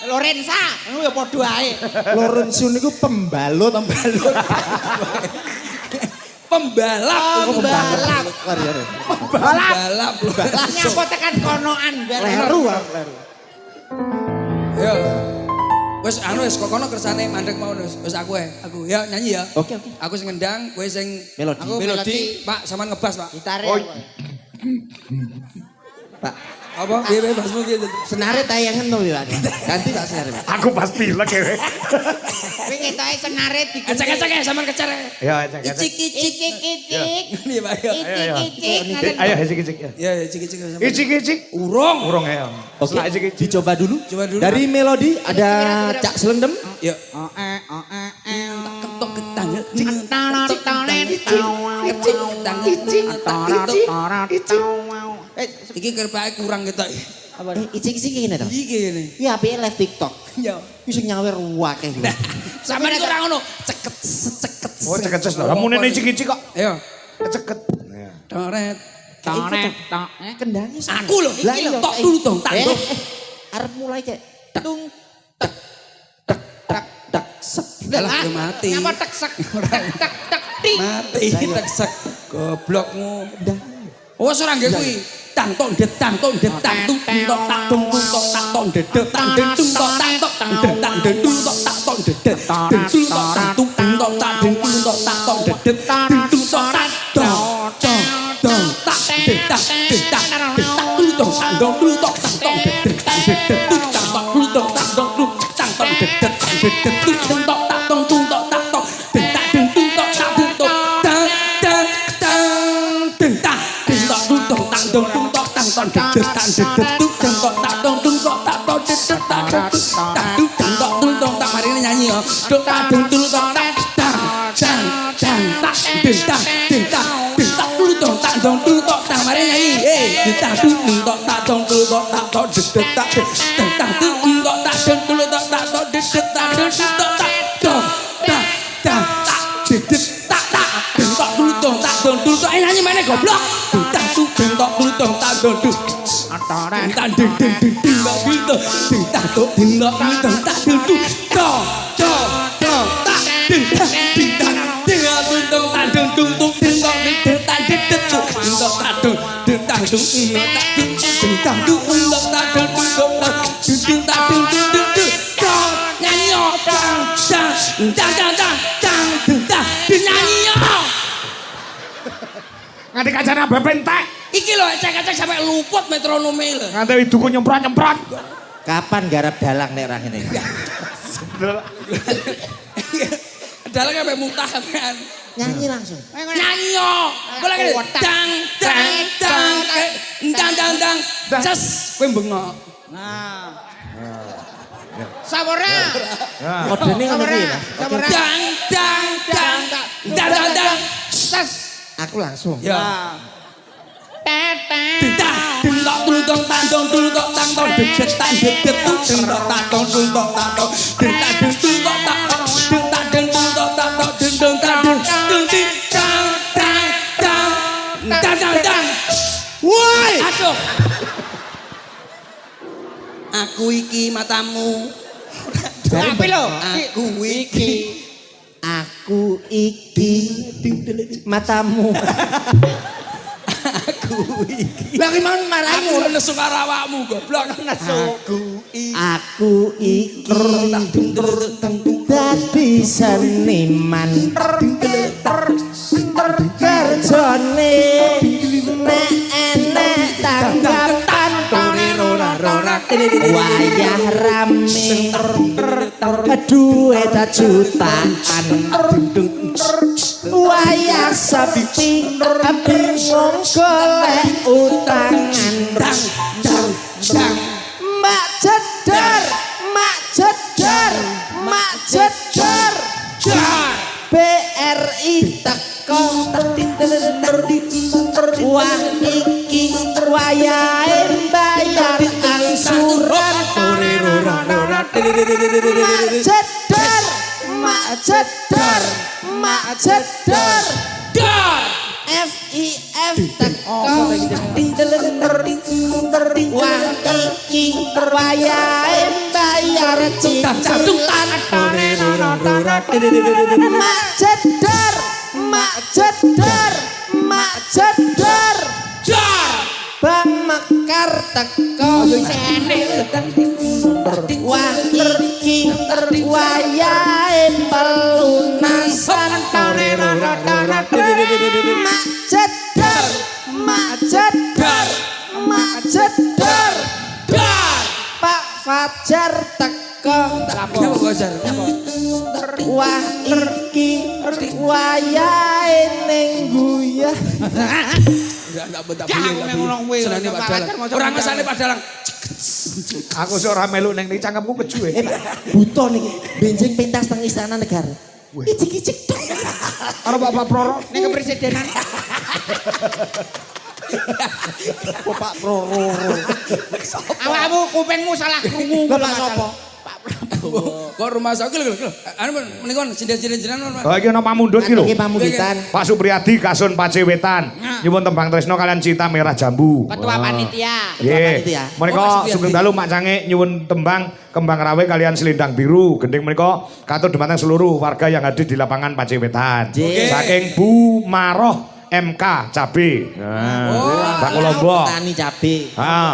Lorenza, ngono ya padha ae. Lorenzo niku pembalot. Pembalap. Pembalap. Pembalap. Lah nyapa tekan konoan Leru. Ya. Wes anu wis kok kono kersane mandek mau wis aku ya nyanyi ya. Oke. Aku sing ngendang, kowe sing Melodi. Aku melodi. Pak, sampean ngebas, Pak. Gitare. Oh. Pak, Apa? Piye basmu ki? senare tayangan to ya. Ganti tak senare. Pak. Aku pasti pilek ya. Kuwi ngetoke senare diganti. Ecek-ecek sampean kecer. Ya, cek. Icik-icik. Ini Pak ya. Icik-icik. Ayo icik-icik ya. Ya, ecek-ecek sampean. Icik-icik. Urung. Urung ya. Oke, Setelah icik-icik. dicoba dulu. Coba dulu. Dari melodi ada Cak Selendem. Ya. Ketok ketang. Iki kerpake kurang ketok. Icik-icik ngene to. Iki ngene. Iya, apike live TikTok. Ya. Wis nyawer akeh. Sampeyan iki ora ngono. Ceket. Oh cekeces to. Kamu nene icik-icik kok. Ayo. Ceket. Doret. Kendangnya sama. Aku lho. Lah iya, Tok dulu dong, tak dong. Arep mulai cek. tung Tak sek. Alah, ya mati. Nyapa tek sek. Tek tek tik. Mati teksek goblokmu. Wes ora nggih kuwi. Tang tong det tang tong det tang tung tok tak tung tok tak tong det tang det tung tok tak tok det tang det tung tok tak tong det det tung tok tak tung tok tak tung tok tak tong det det tung tok tak dong dong tak det tak det tak det tak tung tok tak dong tung tok tak tong det det tang det det tung tak tung tok tak dong tung tang tong det det tang det det tung tok tak tong tung tok tak tong det tak tung tok tak tung tok tang tang tang teng tang tung tok tung tok tang dong tung tok tang tong det det tang det det tung tang tok tak dong tung tok tak tong det det tak det tak tung tang tok tung tok tak mari nyanyi yo tung tak tung tung tok tak tang tang tang tak ding tang ding tang ding tak tung tok tak dong tung tok tak mari nyanyi ding tang tung tok tak dong tung tok tak tok det det tak ding tang tung tok tak dong tung tok tak tok det det tak tung tok tak dong tang tang tak det det tak tak ding tok tung tok tak dong tung tok nyanyi mana goblok ding tang tung tok tung tok tak dong tung toren. Ding ding ding ding ding dong ding dong ding tak tok ding dong ding dong tak ding dong dong dong dong tak ding tak ding tak ding dong dong tak ding dong dong ding dong ding dong tak ding dong ding dong tak dong ding tak dong ding tak ding ding tak dong ding dong tak ding dong tak ding ding tak ding ding ding ding dong nyanyi yo dang dang dang dang dang dang dang nyanyi yo. Nganti kacane bebentek. Iki lho cek-cek sampai luput metronome lho. Nganti iduku nyemprot-nyemprot. Kapan garap dalang nek ra ngene? Dalang sampai muntah kan. Nyanyi langsung. Nyanyi yo. Bola gini. Dang dang dang dang dang dang. Ces kowe bengok. Nah. Sabornya. Modene ngono kuwi ya. Sabornya. Dang dang dang dang dang dang. Ses. Aku langsung. Ya. Ditah dilok tulung tandong tulung tandong dedet tandet dedet tulung tandong tulung tandong ditah tulung tandong tulung tandong tulung tandong dendong tandong dung ding dang dang dang dang dang dang. Woi, aduh. Aku iki matamu. Tapi lo. Aku iki. Aku iki matamu. Aku iki. Lah gimana marahmu? Aku nesu karo awakmu goblok. Aku iki dadi seniman. Kerjane nek enek tanggapan wayah rame duit jutaan wayah sepi bingung golek utangan mak jedar mak jedar mak jedar BRI teko wah iki wayahe bayar angsuran mak jedar mak jedar mak jedar FIF teko wah iki wayahe bayar cicilan mak jedar mak jedar mak jedar Bang Mekar teko wah iki wayahe pelunasan mak jedar mak jedar mak jedar Pak Fajar teko wah iki wayahe ning guyah Enggak boleh. Senane Pak Dalang. Ora ngesane Pak Dalang. Aku sih ora melu ning cangkemku keju. buto niki benjing pentas teng istana negara icik-icik tok Karo Bapak Proro Ning kepresidenan. Bapak Proro Awakmu kupingmu salah krungu. Bapak sapa? Kok rumah sakit lho. Anu menika sinden-sinden Oh iki ana pamundhut iki lho. Iki pamundutan Pak Supriyadi Kasun Pacewetan. Nyuwun tembang tresno kalian cinta merah jambu. Ketua panitia. Nggih. Menika sugeng dalu Mak Cange nyuwun tembang kembang rawe kalian selendang biru. Gending menika katur dumateng seluruh warga yang hadir di lapangan Pacewetan. Saking Bu Maroh MK Cabe. Pak Kolombo. Petani cabe.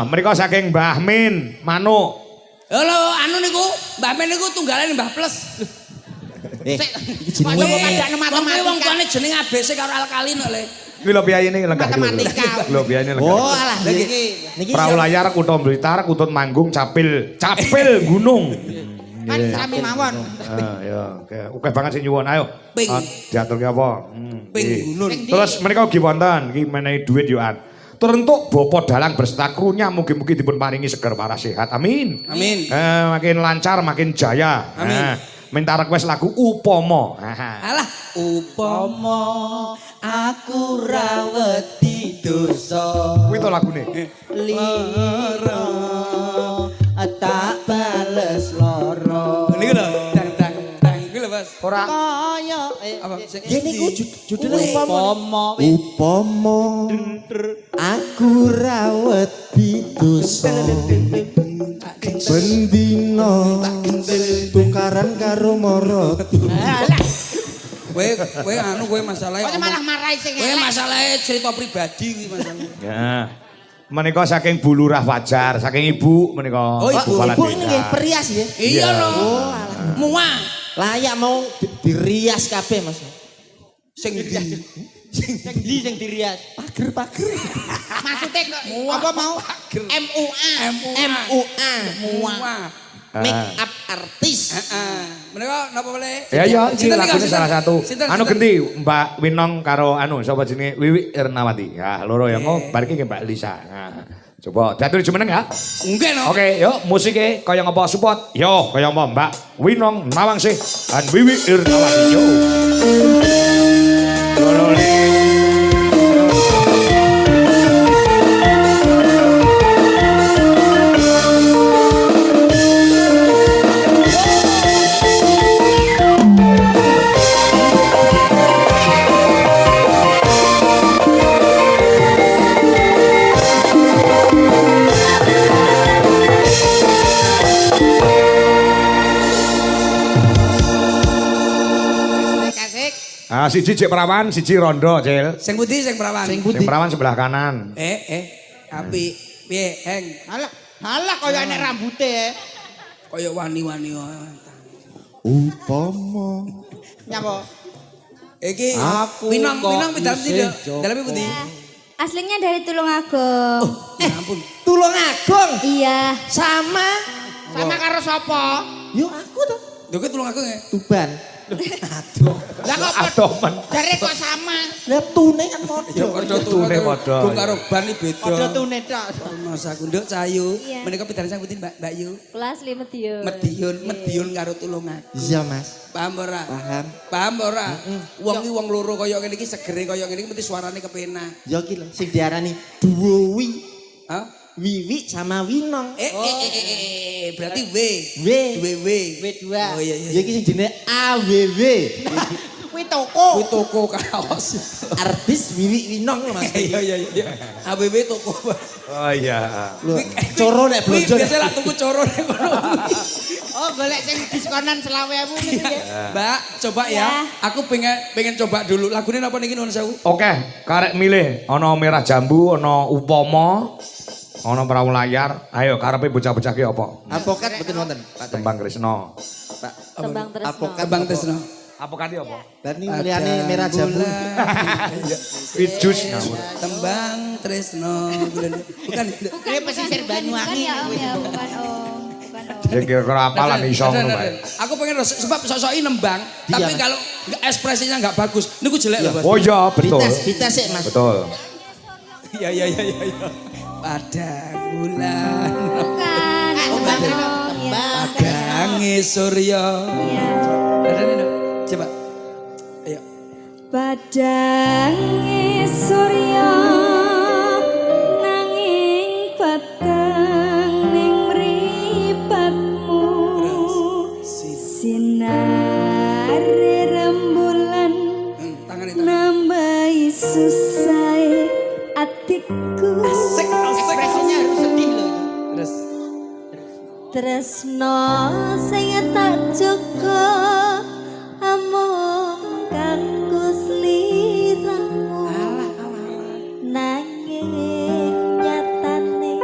Menika saking Mbah Min Manuk. Halo, anu niku, Mbah Men niku tunggale Mbah Plus. Iki Kok jenenge padakno Wong matematika. tuane jeneng ABC karo alkali nek le. Iki lho piyayine lenggah iki lho. Matematika. Lho piyayine lenggah. Oh alah niki Perahu layar Kutha Blitar Kutut Manggung Capil Gunung. Kan sami mawon. Ya, oke banget sing nyuwun. Ayo. Ping. Diaturke apa? Ping gunur. Terus menika ugi wonten iki menehi dhuwit yo an. Teruntuk Bapak Dalang berserta krunya mugi-mugi dipun paringi seger waras sehat. Amin. Amin. Makin lancar, makin jaya. Amin. Minta request lagu Upomo. Alah, upama aku ra wedi dosa. Kuwi to lagune. lira tak bales loro. Niku lho, dang dang dang kuwi lho, Mas. Ora Kaya Apa sing niku judule upama aku ra wedi dosa bendino tukaran karo morot. Kowe anu kowe masalahe. Kok malah marahi sing Kowe masalahe cerita pribadi kuwi masalah. Ya. Menika saking Bu Lurah Fajar, saking Ibu menika. Oh, ibu Kepala ini Desa. nggih perias ya. Iya lho. Muah. Layak mau dirias kabeh Mas. Sing ndi? sing dirias. Pager. Maksudnya kok apa mau MUA. MUA. Muah. Make up artis. Heeh. Menika napa boleh? Ya ya, iki Sinten lagune sinten? salah satu. Sinten, Anu sinten? genti Mbak Winong karo anu sapa jenenge Wiwi Ernawati. Ya, loro ya kok bar iki Mbak Lisa. Nah, coba diatur jumeneng ya. Nggih no. Oke, yuk musiknya kaya ngapa support. Yo, kaya ngapa Mbak Winong Nawangsih dan Wiwi Ernawati. Yo. Lololi. Kasih. Ah, siji cek perawan, siji rondo, Cil. Sing pundi sing perawan? Sing perawan sebelah kanan. Apik. Piye, Heng? Halah kaya enek rambute. Kaya wani-wani wae. Upama Nyapa? Iki Aku Winong kok dalam isih tidak. Dalam pundi? Aslinya dari Tulungagung. Ya ampun. Tulungagung Iya. sama Sama karo sapa? yo aku tuh Lho kowe Tulungagung ya? Tuban. Lah kok Adomen. jare kok sama? Lah tune kan padha. Ya padha Tune padha. Gung karo ban iki beda. Padha tune tok. Mas aku nduk Cahayu. Iya. Menika pitaran sang pundi Mbak Yu? Kelas 5 Medion. Medion karo Tulungagung. Iya Mas. Paham ora? Paham. Ora? Wong iki wong loro kaya ngene iki segere kaya ngene iki mesti suarane kepenak. Ya ki lho sing diarani duwi. Hah? Wiwi sama Winong. Berarti W. W. W. W2. Oh iya Ya iki sing jenenge AWW. Kuwi toko. Kuwi toko kaos. Artis Wiwi Winong lho Mas. Iya. ABW toko. Oh iya. Coro nek Kuwi blonjo. biasa lak tuku coro nek kono. Oh, golek sing diskonan 20.000 niku ya. Mbak, coba ya. Aku pengen coba dulu. Lagune napa niki nuwun sewu? Oke, karek milih ana merah jambu, ana upama, ana perahu layar. Ayo karepe bocah-bocah ki apa? Advokat mboten wonten, Pak. Tembang Krisna. Pak. Tembang Tresno. Advokat Abang Tresno. Apokati apa? Berarti mulyane merah jambu. Sweet juice. Tembang Tresno. Bukan. Kuwi pesisir Banyuwangi. Bukan ya Om ya, bukan Om. Bukan Om. Ya kira-kira apalan iso ngono bae. Aku pengen sebab sok-soki nembang, tapi kalau ekspresinya nggak bagus, niku jelek loh. Bos. Oh iya, betul. Dites sik Mas. Betul. Iya. Pada bulan Bukan. Bukan Om. Ya. padange surya. Iya. Ada nih, coba. Ayo. Padange surya nanging peteng ning mripatmu sinare rembulan Tangan itu. nambahi susah atiku Ekspresinya harus sedih loh. Terus. tresno sing tak jaga amung kanggo sliramu nanging nyatane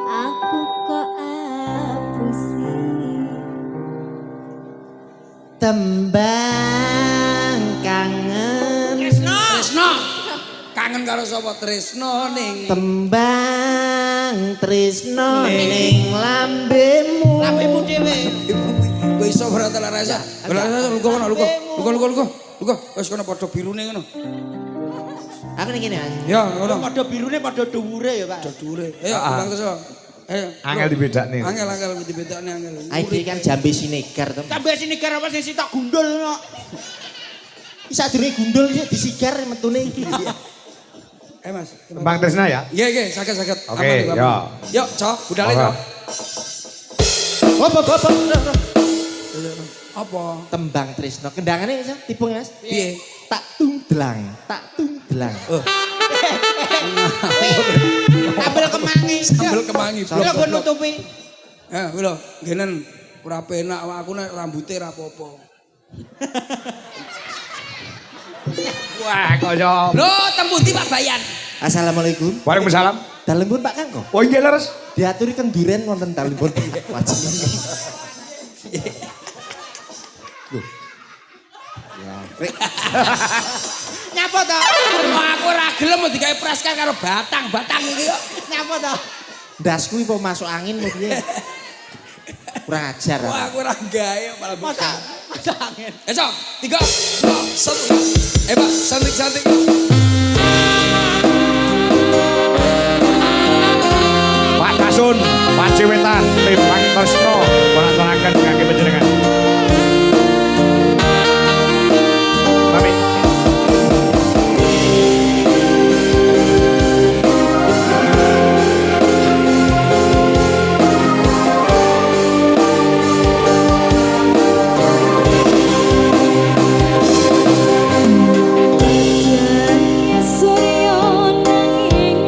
aku kok apusi Tembang kangen. Tresno. Kangen karo sapa Tresno ning Tembang tresno ning lambemu. Lambemu dhewe. Kowe iso ora ta rasa. Lugo. Wis kono padha birune ngono. Aku ning kene Mas. Ya, ngono. Padha birune padha dhuwure ya, Pak. Dure. Ayo, Bang Tresno. Ayo. Angel dibedakne. Angel dibedakne angel. Aide kan jambe sinegar to. Sampai sini gara apa sing sitok gundul no. Isa durunge gundul iki disigar metune iki. Mas. Tembang Tresna ya. Iya, sakit. Oke, ya. Yuk, Cok, budale, Oke. Cok. Apa? Apa? Tembang tresno. Kendangane iso tipung Mas. Piye? Tak tungdelang. Oh. Sambel kemangi. Sambel kemangi. Lho gue nutupi. Lho, ngenen ora penak aku nek rambuté ra apa-apa. Wah, kaya. Lho, tempundi Pak Bayan? Assalamualaikum. Waalaikumsalam. Dalem pun Pak Kangko. Oh iya leres. Diaturi kenduren wonten dalem pun. Wajib. Nyapa to? Wah, aku ora gelem mau digawe praskan karo batang iki kok. Nyapa to? Ndasku iki masuk angin mau piye? Kurang ajar. Wah, aku ora gawe malah buka. Masa angin. Esok, 3, 2, 1. Pak, santik-santik. Pak Kasun, Pak Ciwetan, tim Pak Kresno, menaturakan kaki penjenengan. Kami. Surya nanging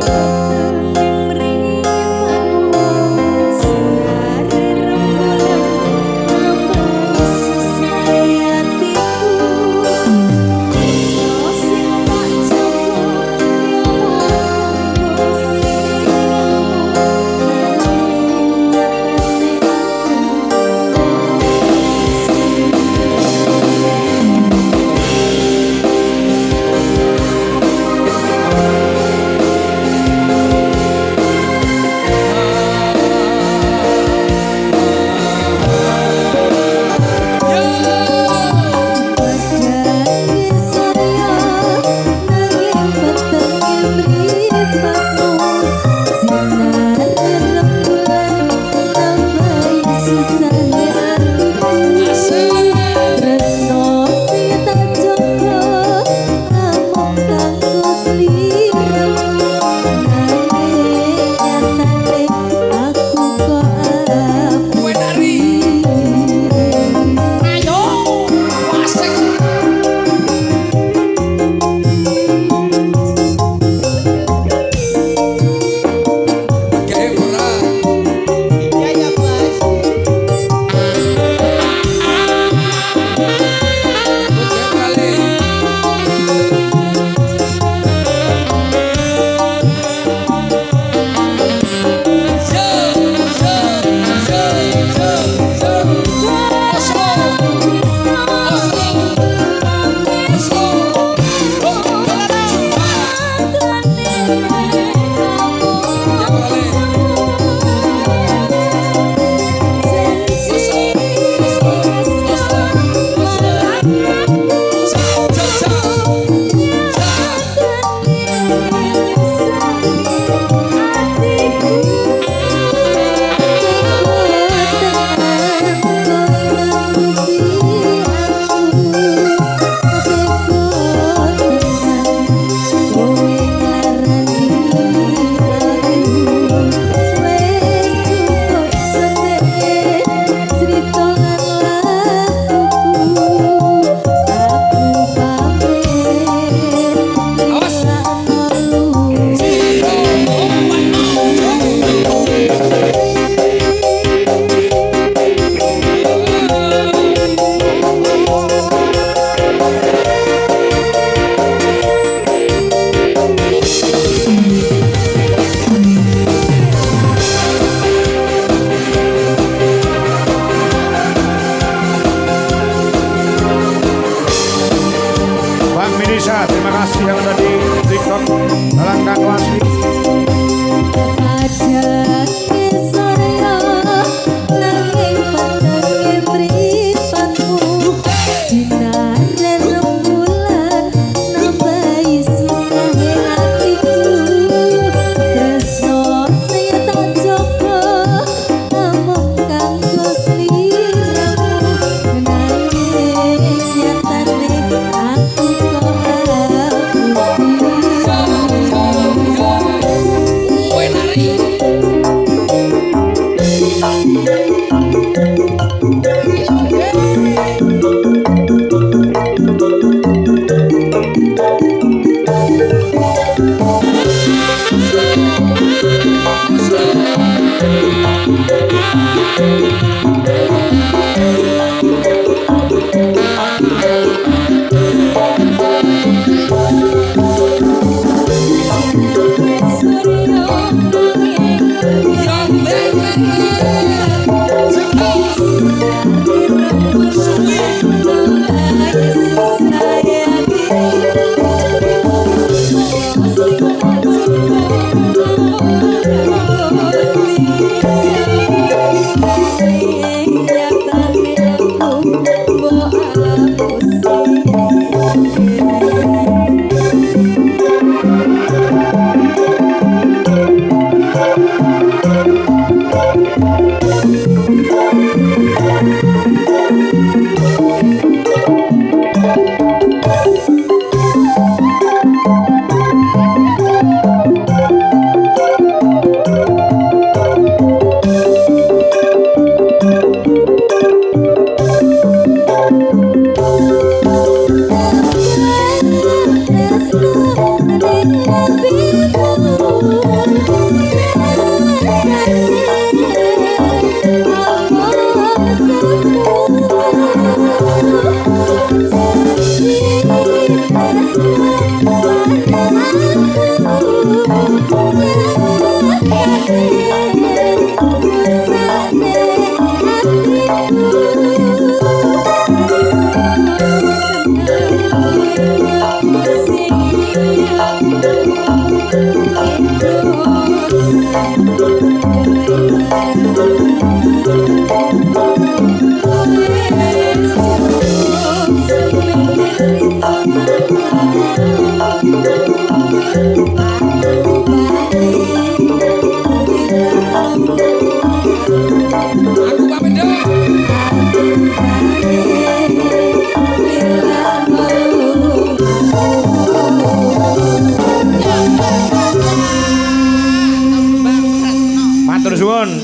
Kowe nari.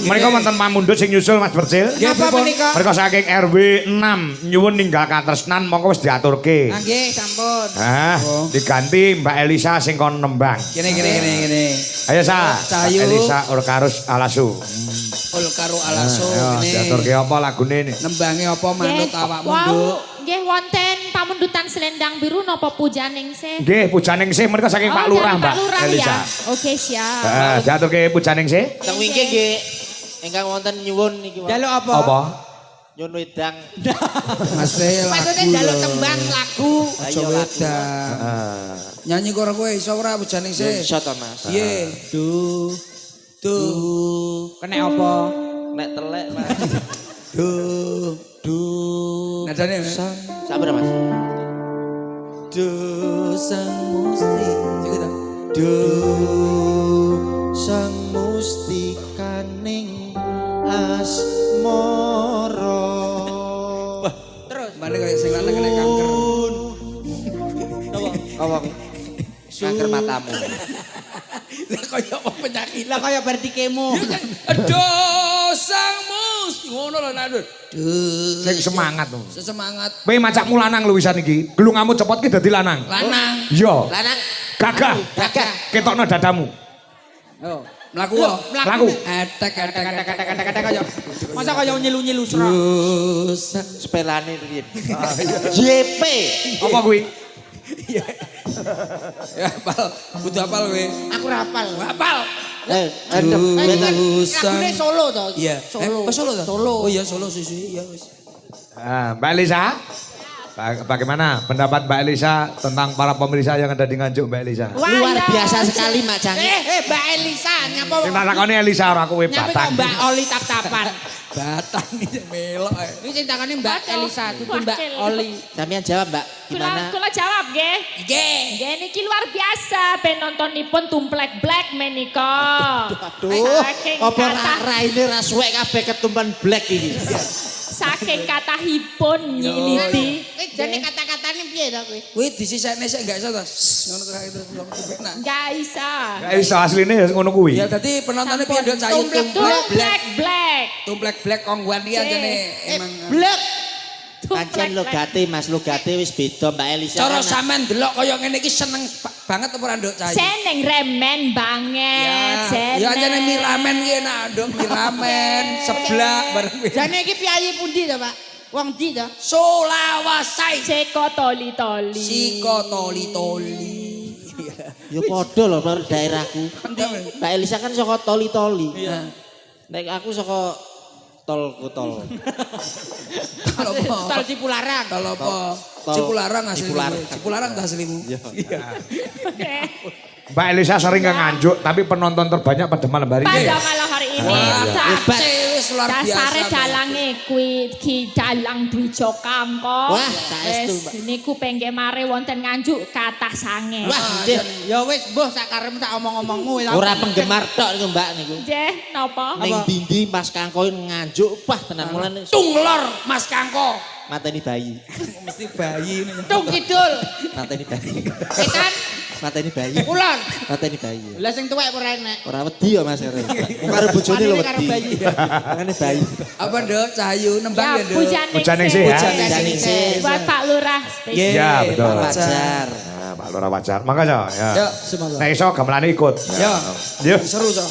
Mereka wonten pamundhut sing nyusul Mas Percil. Napa menika? Mereka saking RW 6 nyuwun ninggal katresnan mongko wis diaturke. Nggih, sampun. Diganti Mbak Elisa sing kon nembang. Gini. Ayo Sa. Cahayu. Elisa Urkarus Alasu. Ul karo alaso Ayo ngene. diaturke apa lagune ini? Nembange apa manut awakmu, Wow, Nduk? nggih wonten pamundutan selendang biru napa pujaning sih? Nggih, pujaning sih mereka saking Pak Lurah, dari Mbak Pak Lurah Elisa. ya. Oke, siap. Heeh, diaturke pujaning sih. Teng wingking nggih ingkang wonten nyuwun niki Pak. Jaluk apa? Apa? Nyuwun wedang. Mas Be Maksudnya lagu jaluk lho. tembang lagu. Aja wedang. Heeh. Nyanyi karo kowe iso ora bujane sih? Iso to Mas. Piye? Duh. Kena apa? Nek telek Mas. Duh. Nadane Sabar Mas. Duh sang musti. Iki ta. Duh sang musti kaning asmara. Wah, terus mana kayak sing lanang kena kanker. Apa? Kanker matamu. Lah kaya apa penyakit? Lah kaya berarti kemo. Aduh sang musti ngono lho nak. Duh. Sing semangat tuh. Sesemangat Kowe macakmu lanang lho wisan iki. Gelungamu cepot ki dadi lanang. lanang. Iya. Lanang Gagah. gagah. Ketokno dadamu. Oh. Mlaku kok. Laku. Etek Kaya. Masa kaya nyelu-nyelu serang. Duh sang Sepelane riyen. JP. Apa kuwi? ya apal, kudu apal kowe. Aku rapal. Apal. Lagune Sang Solo to. Iya. Solo. Solo ta? Solo. Oh iya Solo susu. Iya wis. Mbak Elisa, bagaimana pendapat Mbak Elisa tentang para pemirsa yang ada di Nganjuk Mbak Elisa? Wah, Luar iya. biasa sekali Mak Jangi. Mbak Elisa nyapa Sing tak takoni Elisa ora kowe nyapa batang. kok Mbak Oli tap-tapan. Batang iki melok ae. Ini sing takone Mbak Elisa itu Mbak Wakil. Oli. Sampeyan jawab Mbak, gimana? Kula jawab nggih. Nggih. Nggih niki luar biasa penontonipun tumplek black menika. Aduh, Saking apa kathah- raine ra suwek kabeh ketumpan black iki. saking kathahipun nyiliti. Jane kata-katane piye to kowe? Kuwi disisekne sik enggak iso to. Ngono to itu belum kepenak. Enggak bisa. Gak iso asline ya ngono kuwi. Ya dadi penontonnya piye nduk cayu Tumplek black. tumplek black kongguan iki anjene emang Blek. Pancen logate Mas, logate wis beda Mbak Elisa. cara kan- sampean delok kaya ngene iki seneng banget apa ora nduk cayu? Seneng remen banget. Ya anjene mie ramen ki enak nduk mie ramen seblak bareng kuwi. Jane iki piyayi pundi to, Pak? Wong ndi to? Sulawesi. Seko toli-toli. Siko toli-toli. Ya padha lho karo daerahku. Mbak Elisa kan saka toli-toli. Iya. Nek aku saka Tol Kutol. Tol apa? Tol Cipularang. Tol apa? Tol Cipularang aslimu. Cipularang. Cipularang tak aslimu. Iya. Mbak Elisa sering ke Nganjuk, tapi penonton terbanyak pada malam hari ini. Pada malam hari ini. Wah, Sa- wis luar biasa. Dasare dalange kuwi ki dalang Dwijo Kangko. Wah, saestu, Mbak. Niku pengke mare wonten Nganjuk kathah sange. Wah, Ah, nggih. ya wis mbuh sak karepmu sak omong-omongmu. Ora penggemar tok niku Mbak niku. Nggih, napa? Ning dindi Mas Kangko Nganjuk, wah tenan mulane Tunglor Mas Kangko. mateni bayi. Mesti bayi ini. Tung kidul. Mateni bayi. Etan Mateni bayi. kulon. Mateni bayi. Lah sing tuwek ora enek. Ora wedi ya Mas Ere. Wong karo bojone lho Wanine karo wedi. bayi. Mangane bayi. Apa Nduk? Cahayu nembang Ya, ya Nduk. Bujaning sih ya. Janing sih. Buat Pak Lurah. Ye, Ya, betul. Pak Wajar. Nah, Pak Lurah Wajar. Makanya ya. Yuk, semoga. Nek iso gamelane ikut. Ya. Yuk. Seru so.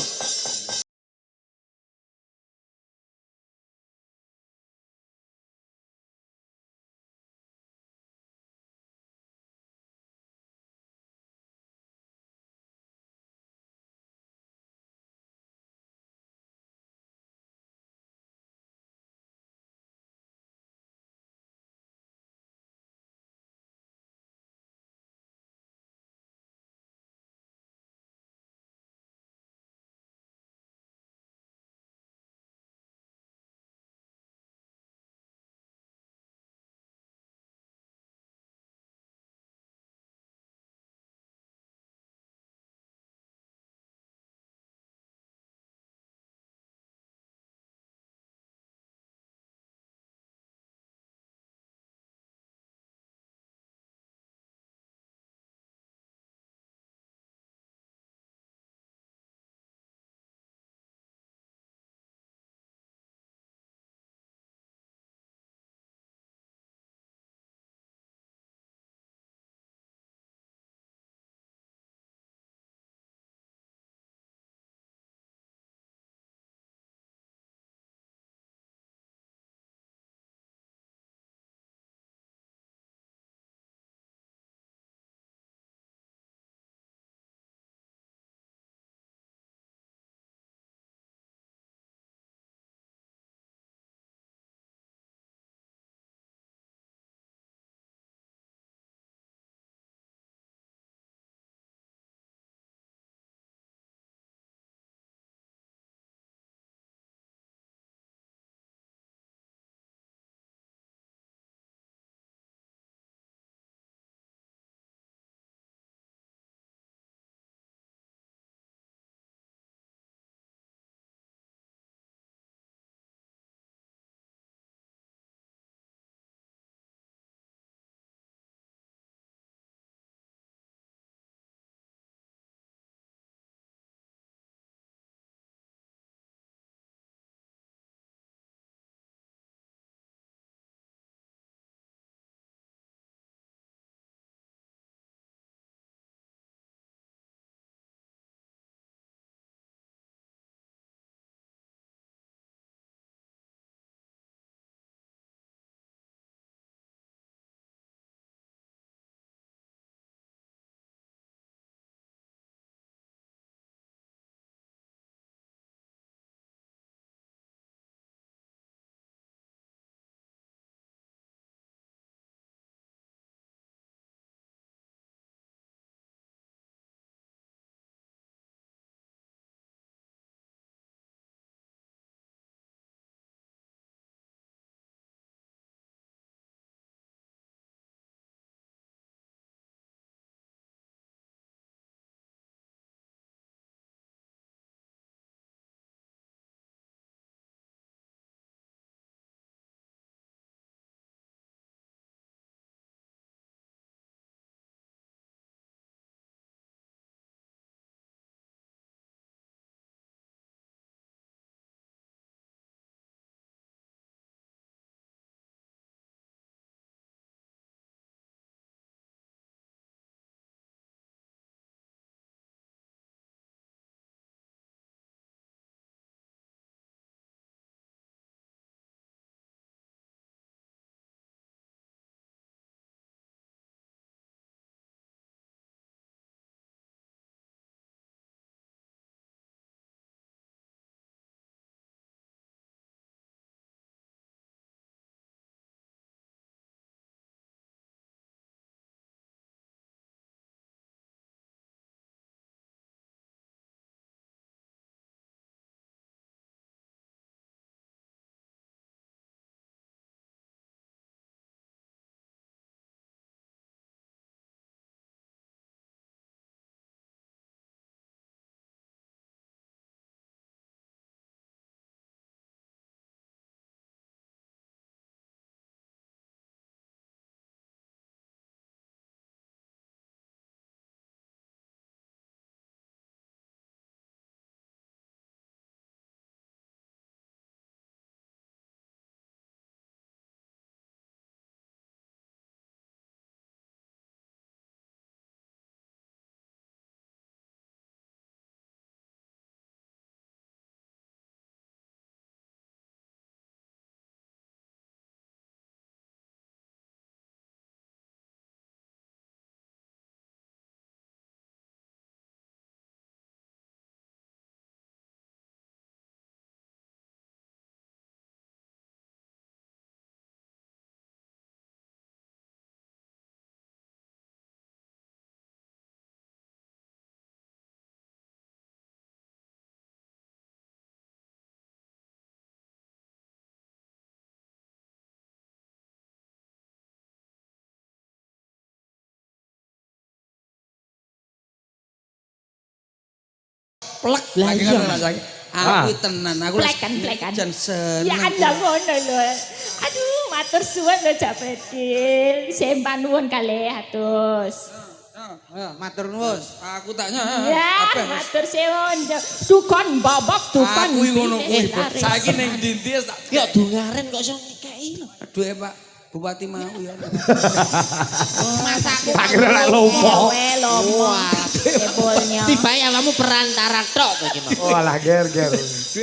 plek Lah lagi iya. kan rasanya. Aku tenan, aku Plekan, plekan. jan seneng. Ya anda ngono lho. Aduh, matur suwun lho Cak Pecil. Sempan nuwun kalih atus. Matur nuwun. Aku taknya. Ya, matur suwun. Dukon babak dukon. Aku ngono kuwi. Tarik. Saiki ning ndi-ndi tak Ya dungaren kok iso ngekeki lho. aduh Pak Bupati mau ya. Masaku. Tak kira lek lomo. Lomo. Sebulnya. Tibae awakmu perantara tok kowe iki mau. Walah ger. Duwe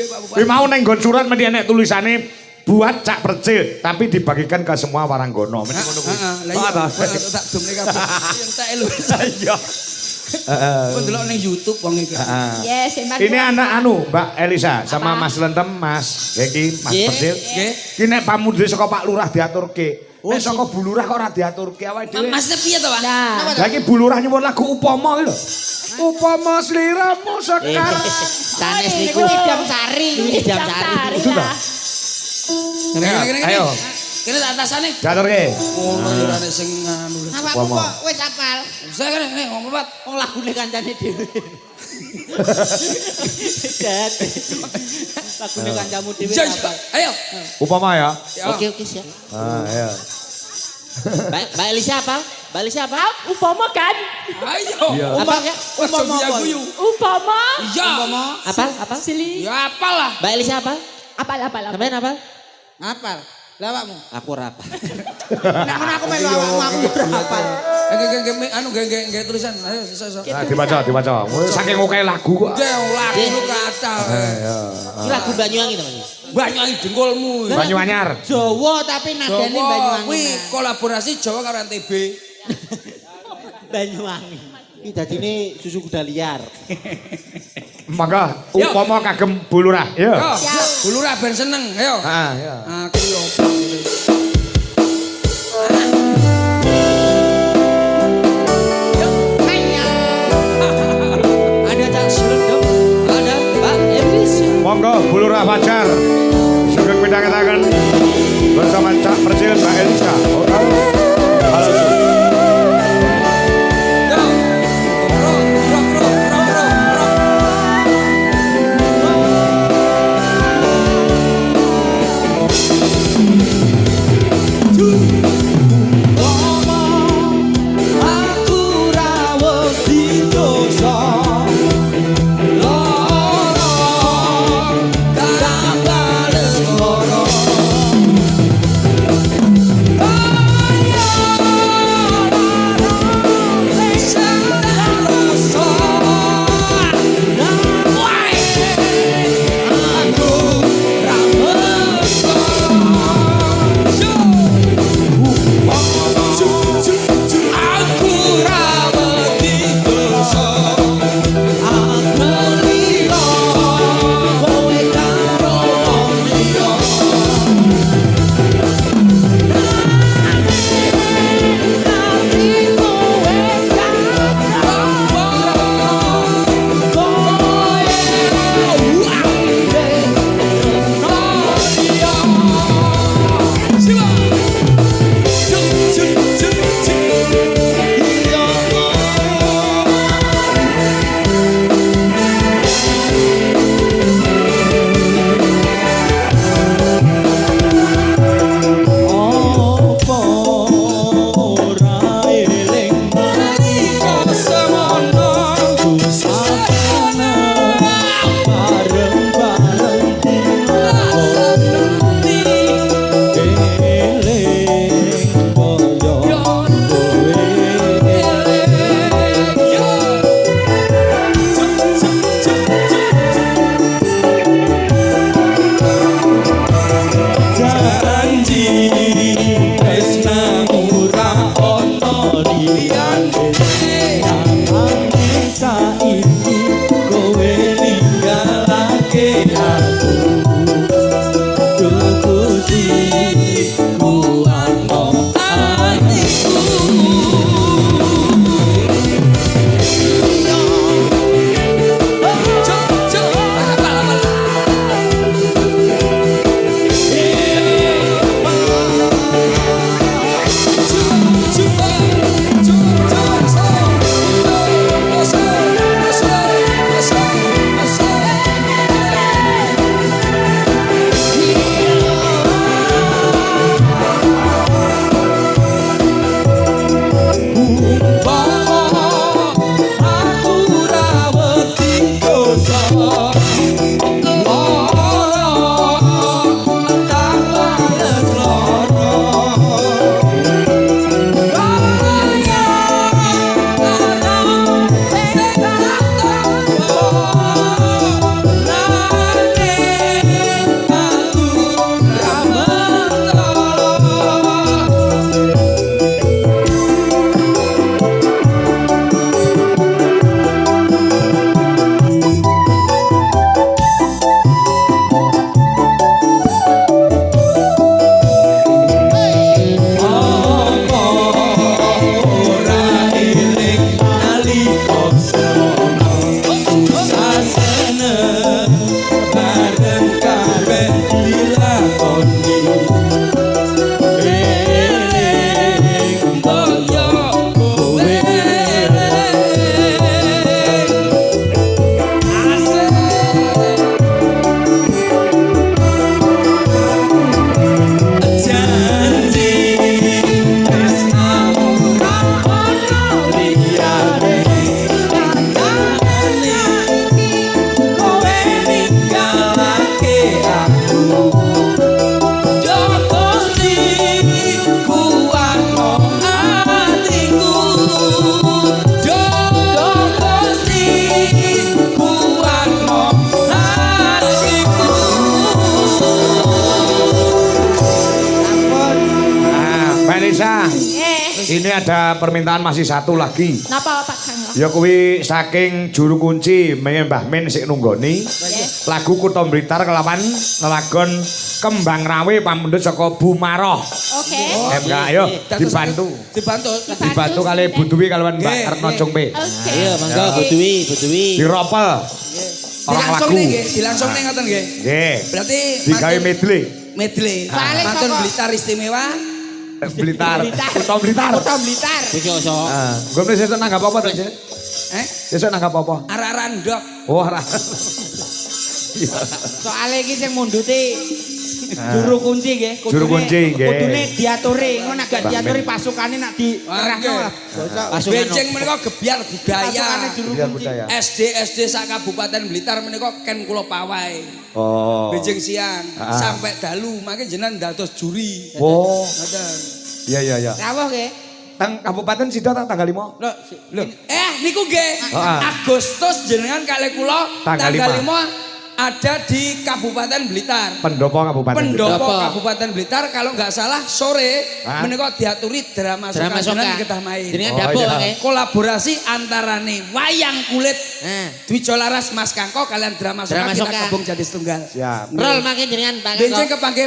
Pak Bupati. Kuwi mau neng nggon surat mesti enek tulisane buat Cak Percil tapi dibagikan ke semua waranggono. Mesti ngono kuwi. Lah iya tak dumne kabeh. Yang tak elu. Iya. Kok delok ning YouTube wong iki. Yes, sempan. Ini anak anu Mbak Elisa sama Mas Lentem, Mas iki Mas Nggih. Percil. Nggih. Ki nek pamudhe saka Pak Lurah diaturke. Nek saka Bu Lurah kok ora diaturke awake dhewe. Mas piye to, Pak? Nah, Lah iki Bu Lurah nyuwun lagu upama iki lho. Upama sliramu sekarang. Sanes niku Idam Sari. Idam Sari. Itu ta? Kene. Ayo. Kene tak atasane. Diaturke. Ngono ya ora nek sing anu. Awakmu kok wis apal. Saya kene ngomong Pak. Wong lagune kancane dhewe. Lagune kancamu dhewe apal. Ayo. Upama ya. Oke siap. Ayo. Mbak Elisa apa? Mbak Elisa apa? upama kan? Ayo. Apa ya? Umpama apa? Upama. Iya. Apa? Sili. Ya apalah. Mbak Elisa apa? Apal. Sampean apa? Apal. Lah awakmu. Aku ora apa. Nek ngono aku melu awakmu aku ora apal. Anu gak tulisan. Ayo iso. Nah, dibaca. Saking oke lagu kok. Gak lagu lu kata. Iki lagu Banyuwangi to, Mas. Banyak dengkulmu. Banyuanyar. Jawa tapi nadane Jawa Banyuwangi. kuwi kolaborasi Jawa karo NTB. Banyuwangi. Iki dadine susu kuda liar. Mangga upama kagem Bu Lurah. Yo. Yo, bulura ben seneng. Ayo. Ya. Aku yo. Ada Cak Selendem, ada Mbak Elisa. Monggo Bu Lurah Fajar. Sugeng pindhangetaken bersama Cak Percil Mbak Elisa. Halo. Yo. Bro. Aisyah. Eh, Ini ada permintaan masih satu lagi. napa Pak Kang? Ya kuwi saking juru kunci mengen Mbah Min sik nunggoni. Lagu Kutha Blitar kelawan lelagon Kembang Rawe pamundhut saka Bu Maroh. Oke. MK ayo dibantu. Dibantu kali Bu Dwi kalawan Mbak Retno Jongpe. Oke. Ayo monggo Bu Dwi. Diropel. Orang Dilangsung lagu. nih nggih, dilangsung nih ngoten nggih. Nggih. Berarti Digawe medley. medley. Balik Mantun saka- Blitar istimewa. Blitar. Kutha Blitar. Kota Blitar. Iki iso. Gue mesti sesuk nanggap apa to, Cek? Sesuk nanggap apa? Araran dok. Oh, ora. Soale iki sing mundhute juru kunci nggih. Juru kunci, nggih. Kudune diaturi, ngono gak Mbak diaturi Min. pasukane nak dikerahno lah. Pasukan Bejeng menika gebyar budaya. Pasukane juru Biar kunci. budaya. SD sak Kabupaten Blitar menika ken kula pawai. Oh. Bejeng siang Ah. sampai dalu, makanya jenengan dados juri. Oh. Ngoten. Iya iya iya. Rawuh nggih. Tang Kabupaten Sido tanggal 5. Lho, Niku nggih. Ah. Agustus jenengan kalih kula Tanggal tanggal 5. 5 ada di Kabupaten Blitar. Pendopo Kabupaten. Pendopo Blitar. Kabupaten Blitar kalau nggak salah sore Ah. menika diaturi drama Drama soka soka. kita main. Jenengan Oh, dapur iya. nggih. Kolaborasi antarane wayang kulit Nah, Dwijo Laras Mas Kangko kalian drama soka Drama kita soka. gabung jadi setunggal. Siap. roll makin jenengan Pak Benjing Kangko. kepanggih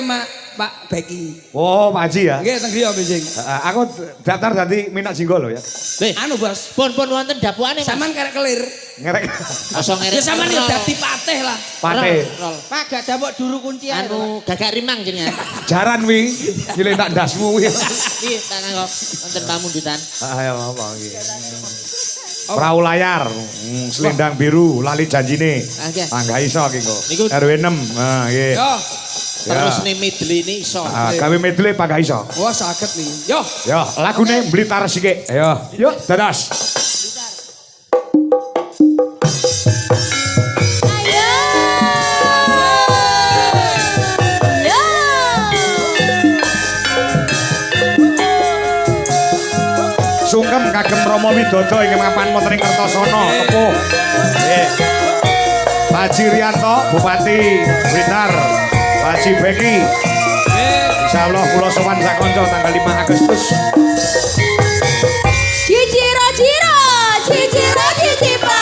Pak Beki. Oh, Pak Haji ya. Nggih teng griya benjing. Aku daftar dadi Minak Jinggo loh ya. Lih, Anu Bos, pun wonten dapuane Mas. sampean karek kelir. Ngerek Kosong Ya ngerek. sampean ya dadi patih lah. pate. Roll. Pak gak dapuk juru kunci ae. Anu gagak rimang jenengan. Jaran wi. Nyilih tak dasmu wi. Piye Pak Kangko? Wonten pamundutan. Ayo apa iki. Perahu layar, selendang biru, lali janjine. Oke. Tangga iso iki kok. Niku- RW 6. Nah, nggih. Yo, Terus nih medley ini iso. Gawe medley Pak gak iso. wah saged nih. Yo, Yo, lagune Blitar sithik. Ayo, yuk dados. Ayo. Yo. Sungkem kagem Rama Widodo ing mapan wonten ing Kertosono, Kepuh. Nggih. Pak Haji Rianto, Bupati Blitar. Pak Haji Beki. Insyaallah kula sowan sakonco tanggal 5 Agustus. Ciciro ciro, ciciro cicipa.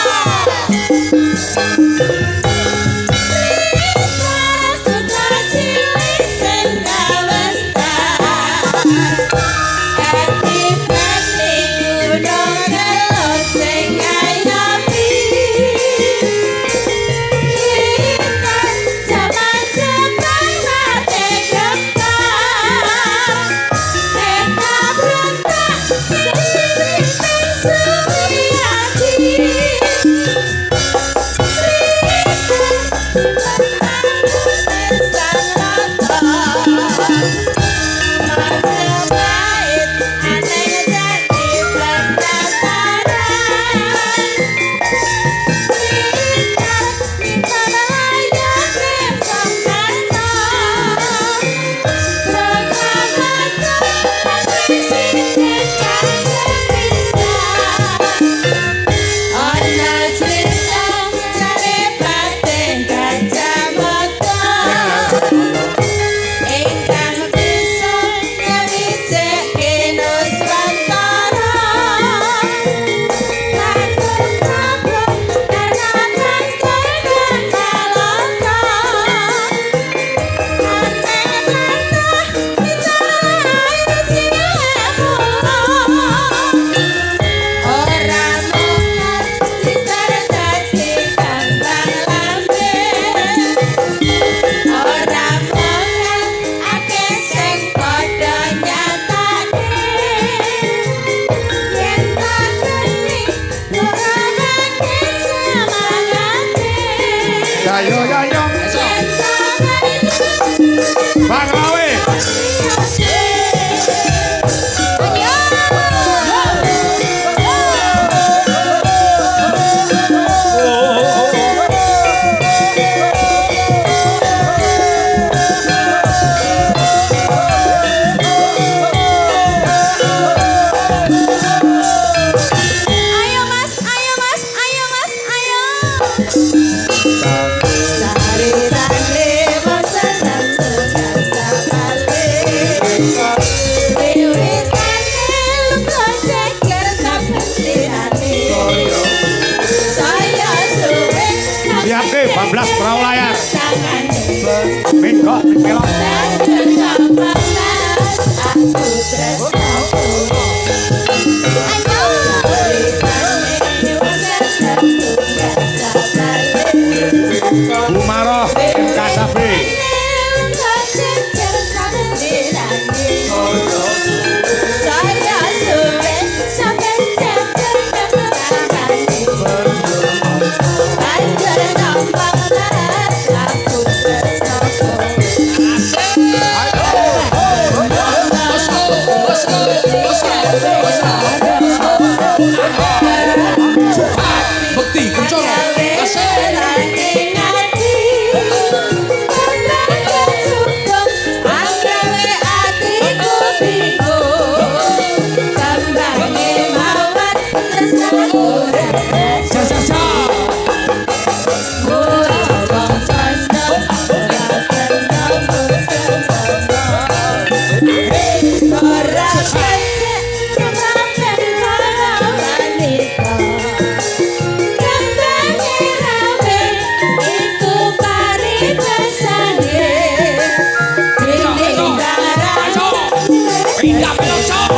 Bumaroh Kasafi. Bekti kencana. Pindah belok cok.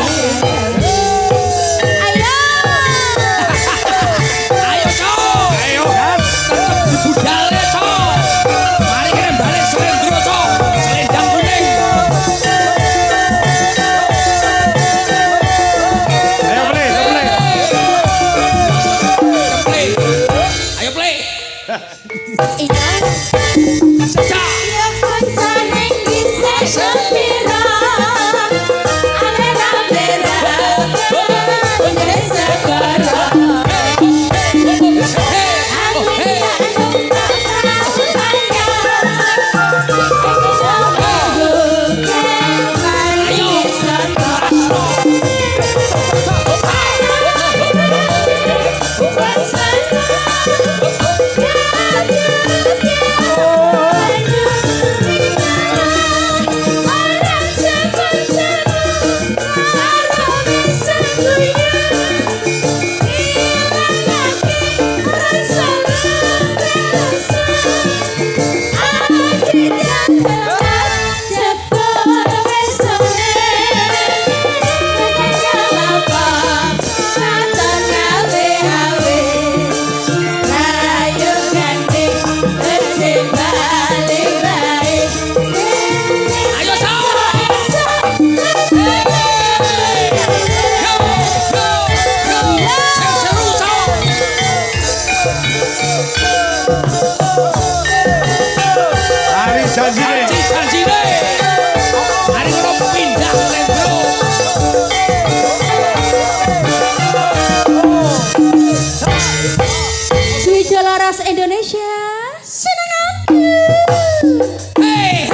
Ayo cok. Ayo kan. Tetep dibudalnya cok. Mari kirim balik selendro cok. Selendang kuning. Ayo play. Play. Ayo play. Cak. Janjine. Hari ngono pindah selendro. Tujuh Laras Indonesia, senang aku. Hey.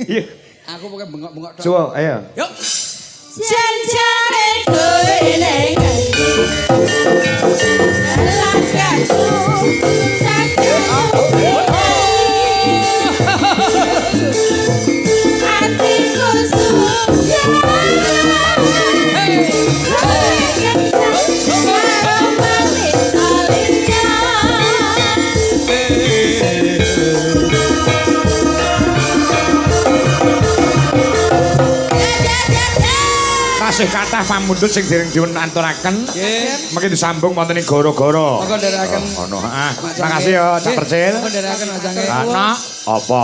Ya. Aku pokoknya bengok-bengok. Coba, ayo. Yuk. Janjane kowe ning ati. Lakaku sakit. Atiku suka. Tasih kathah pamundhut sing dereng dipun aturaken. Nggih. Mengki disambung wonten ing goro-goro. Monggo nderekaken. Ono, Makasih ya, Cak Percil. Monggo nderekaken Mas Angge. Ana apa?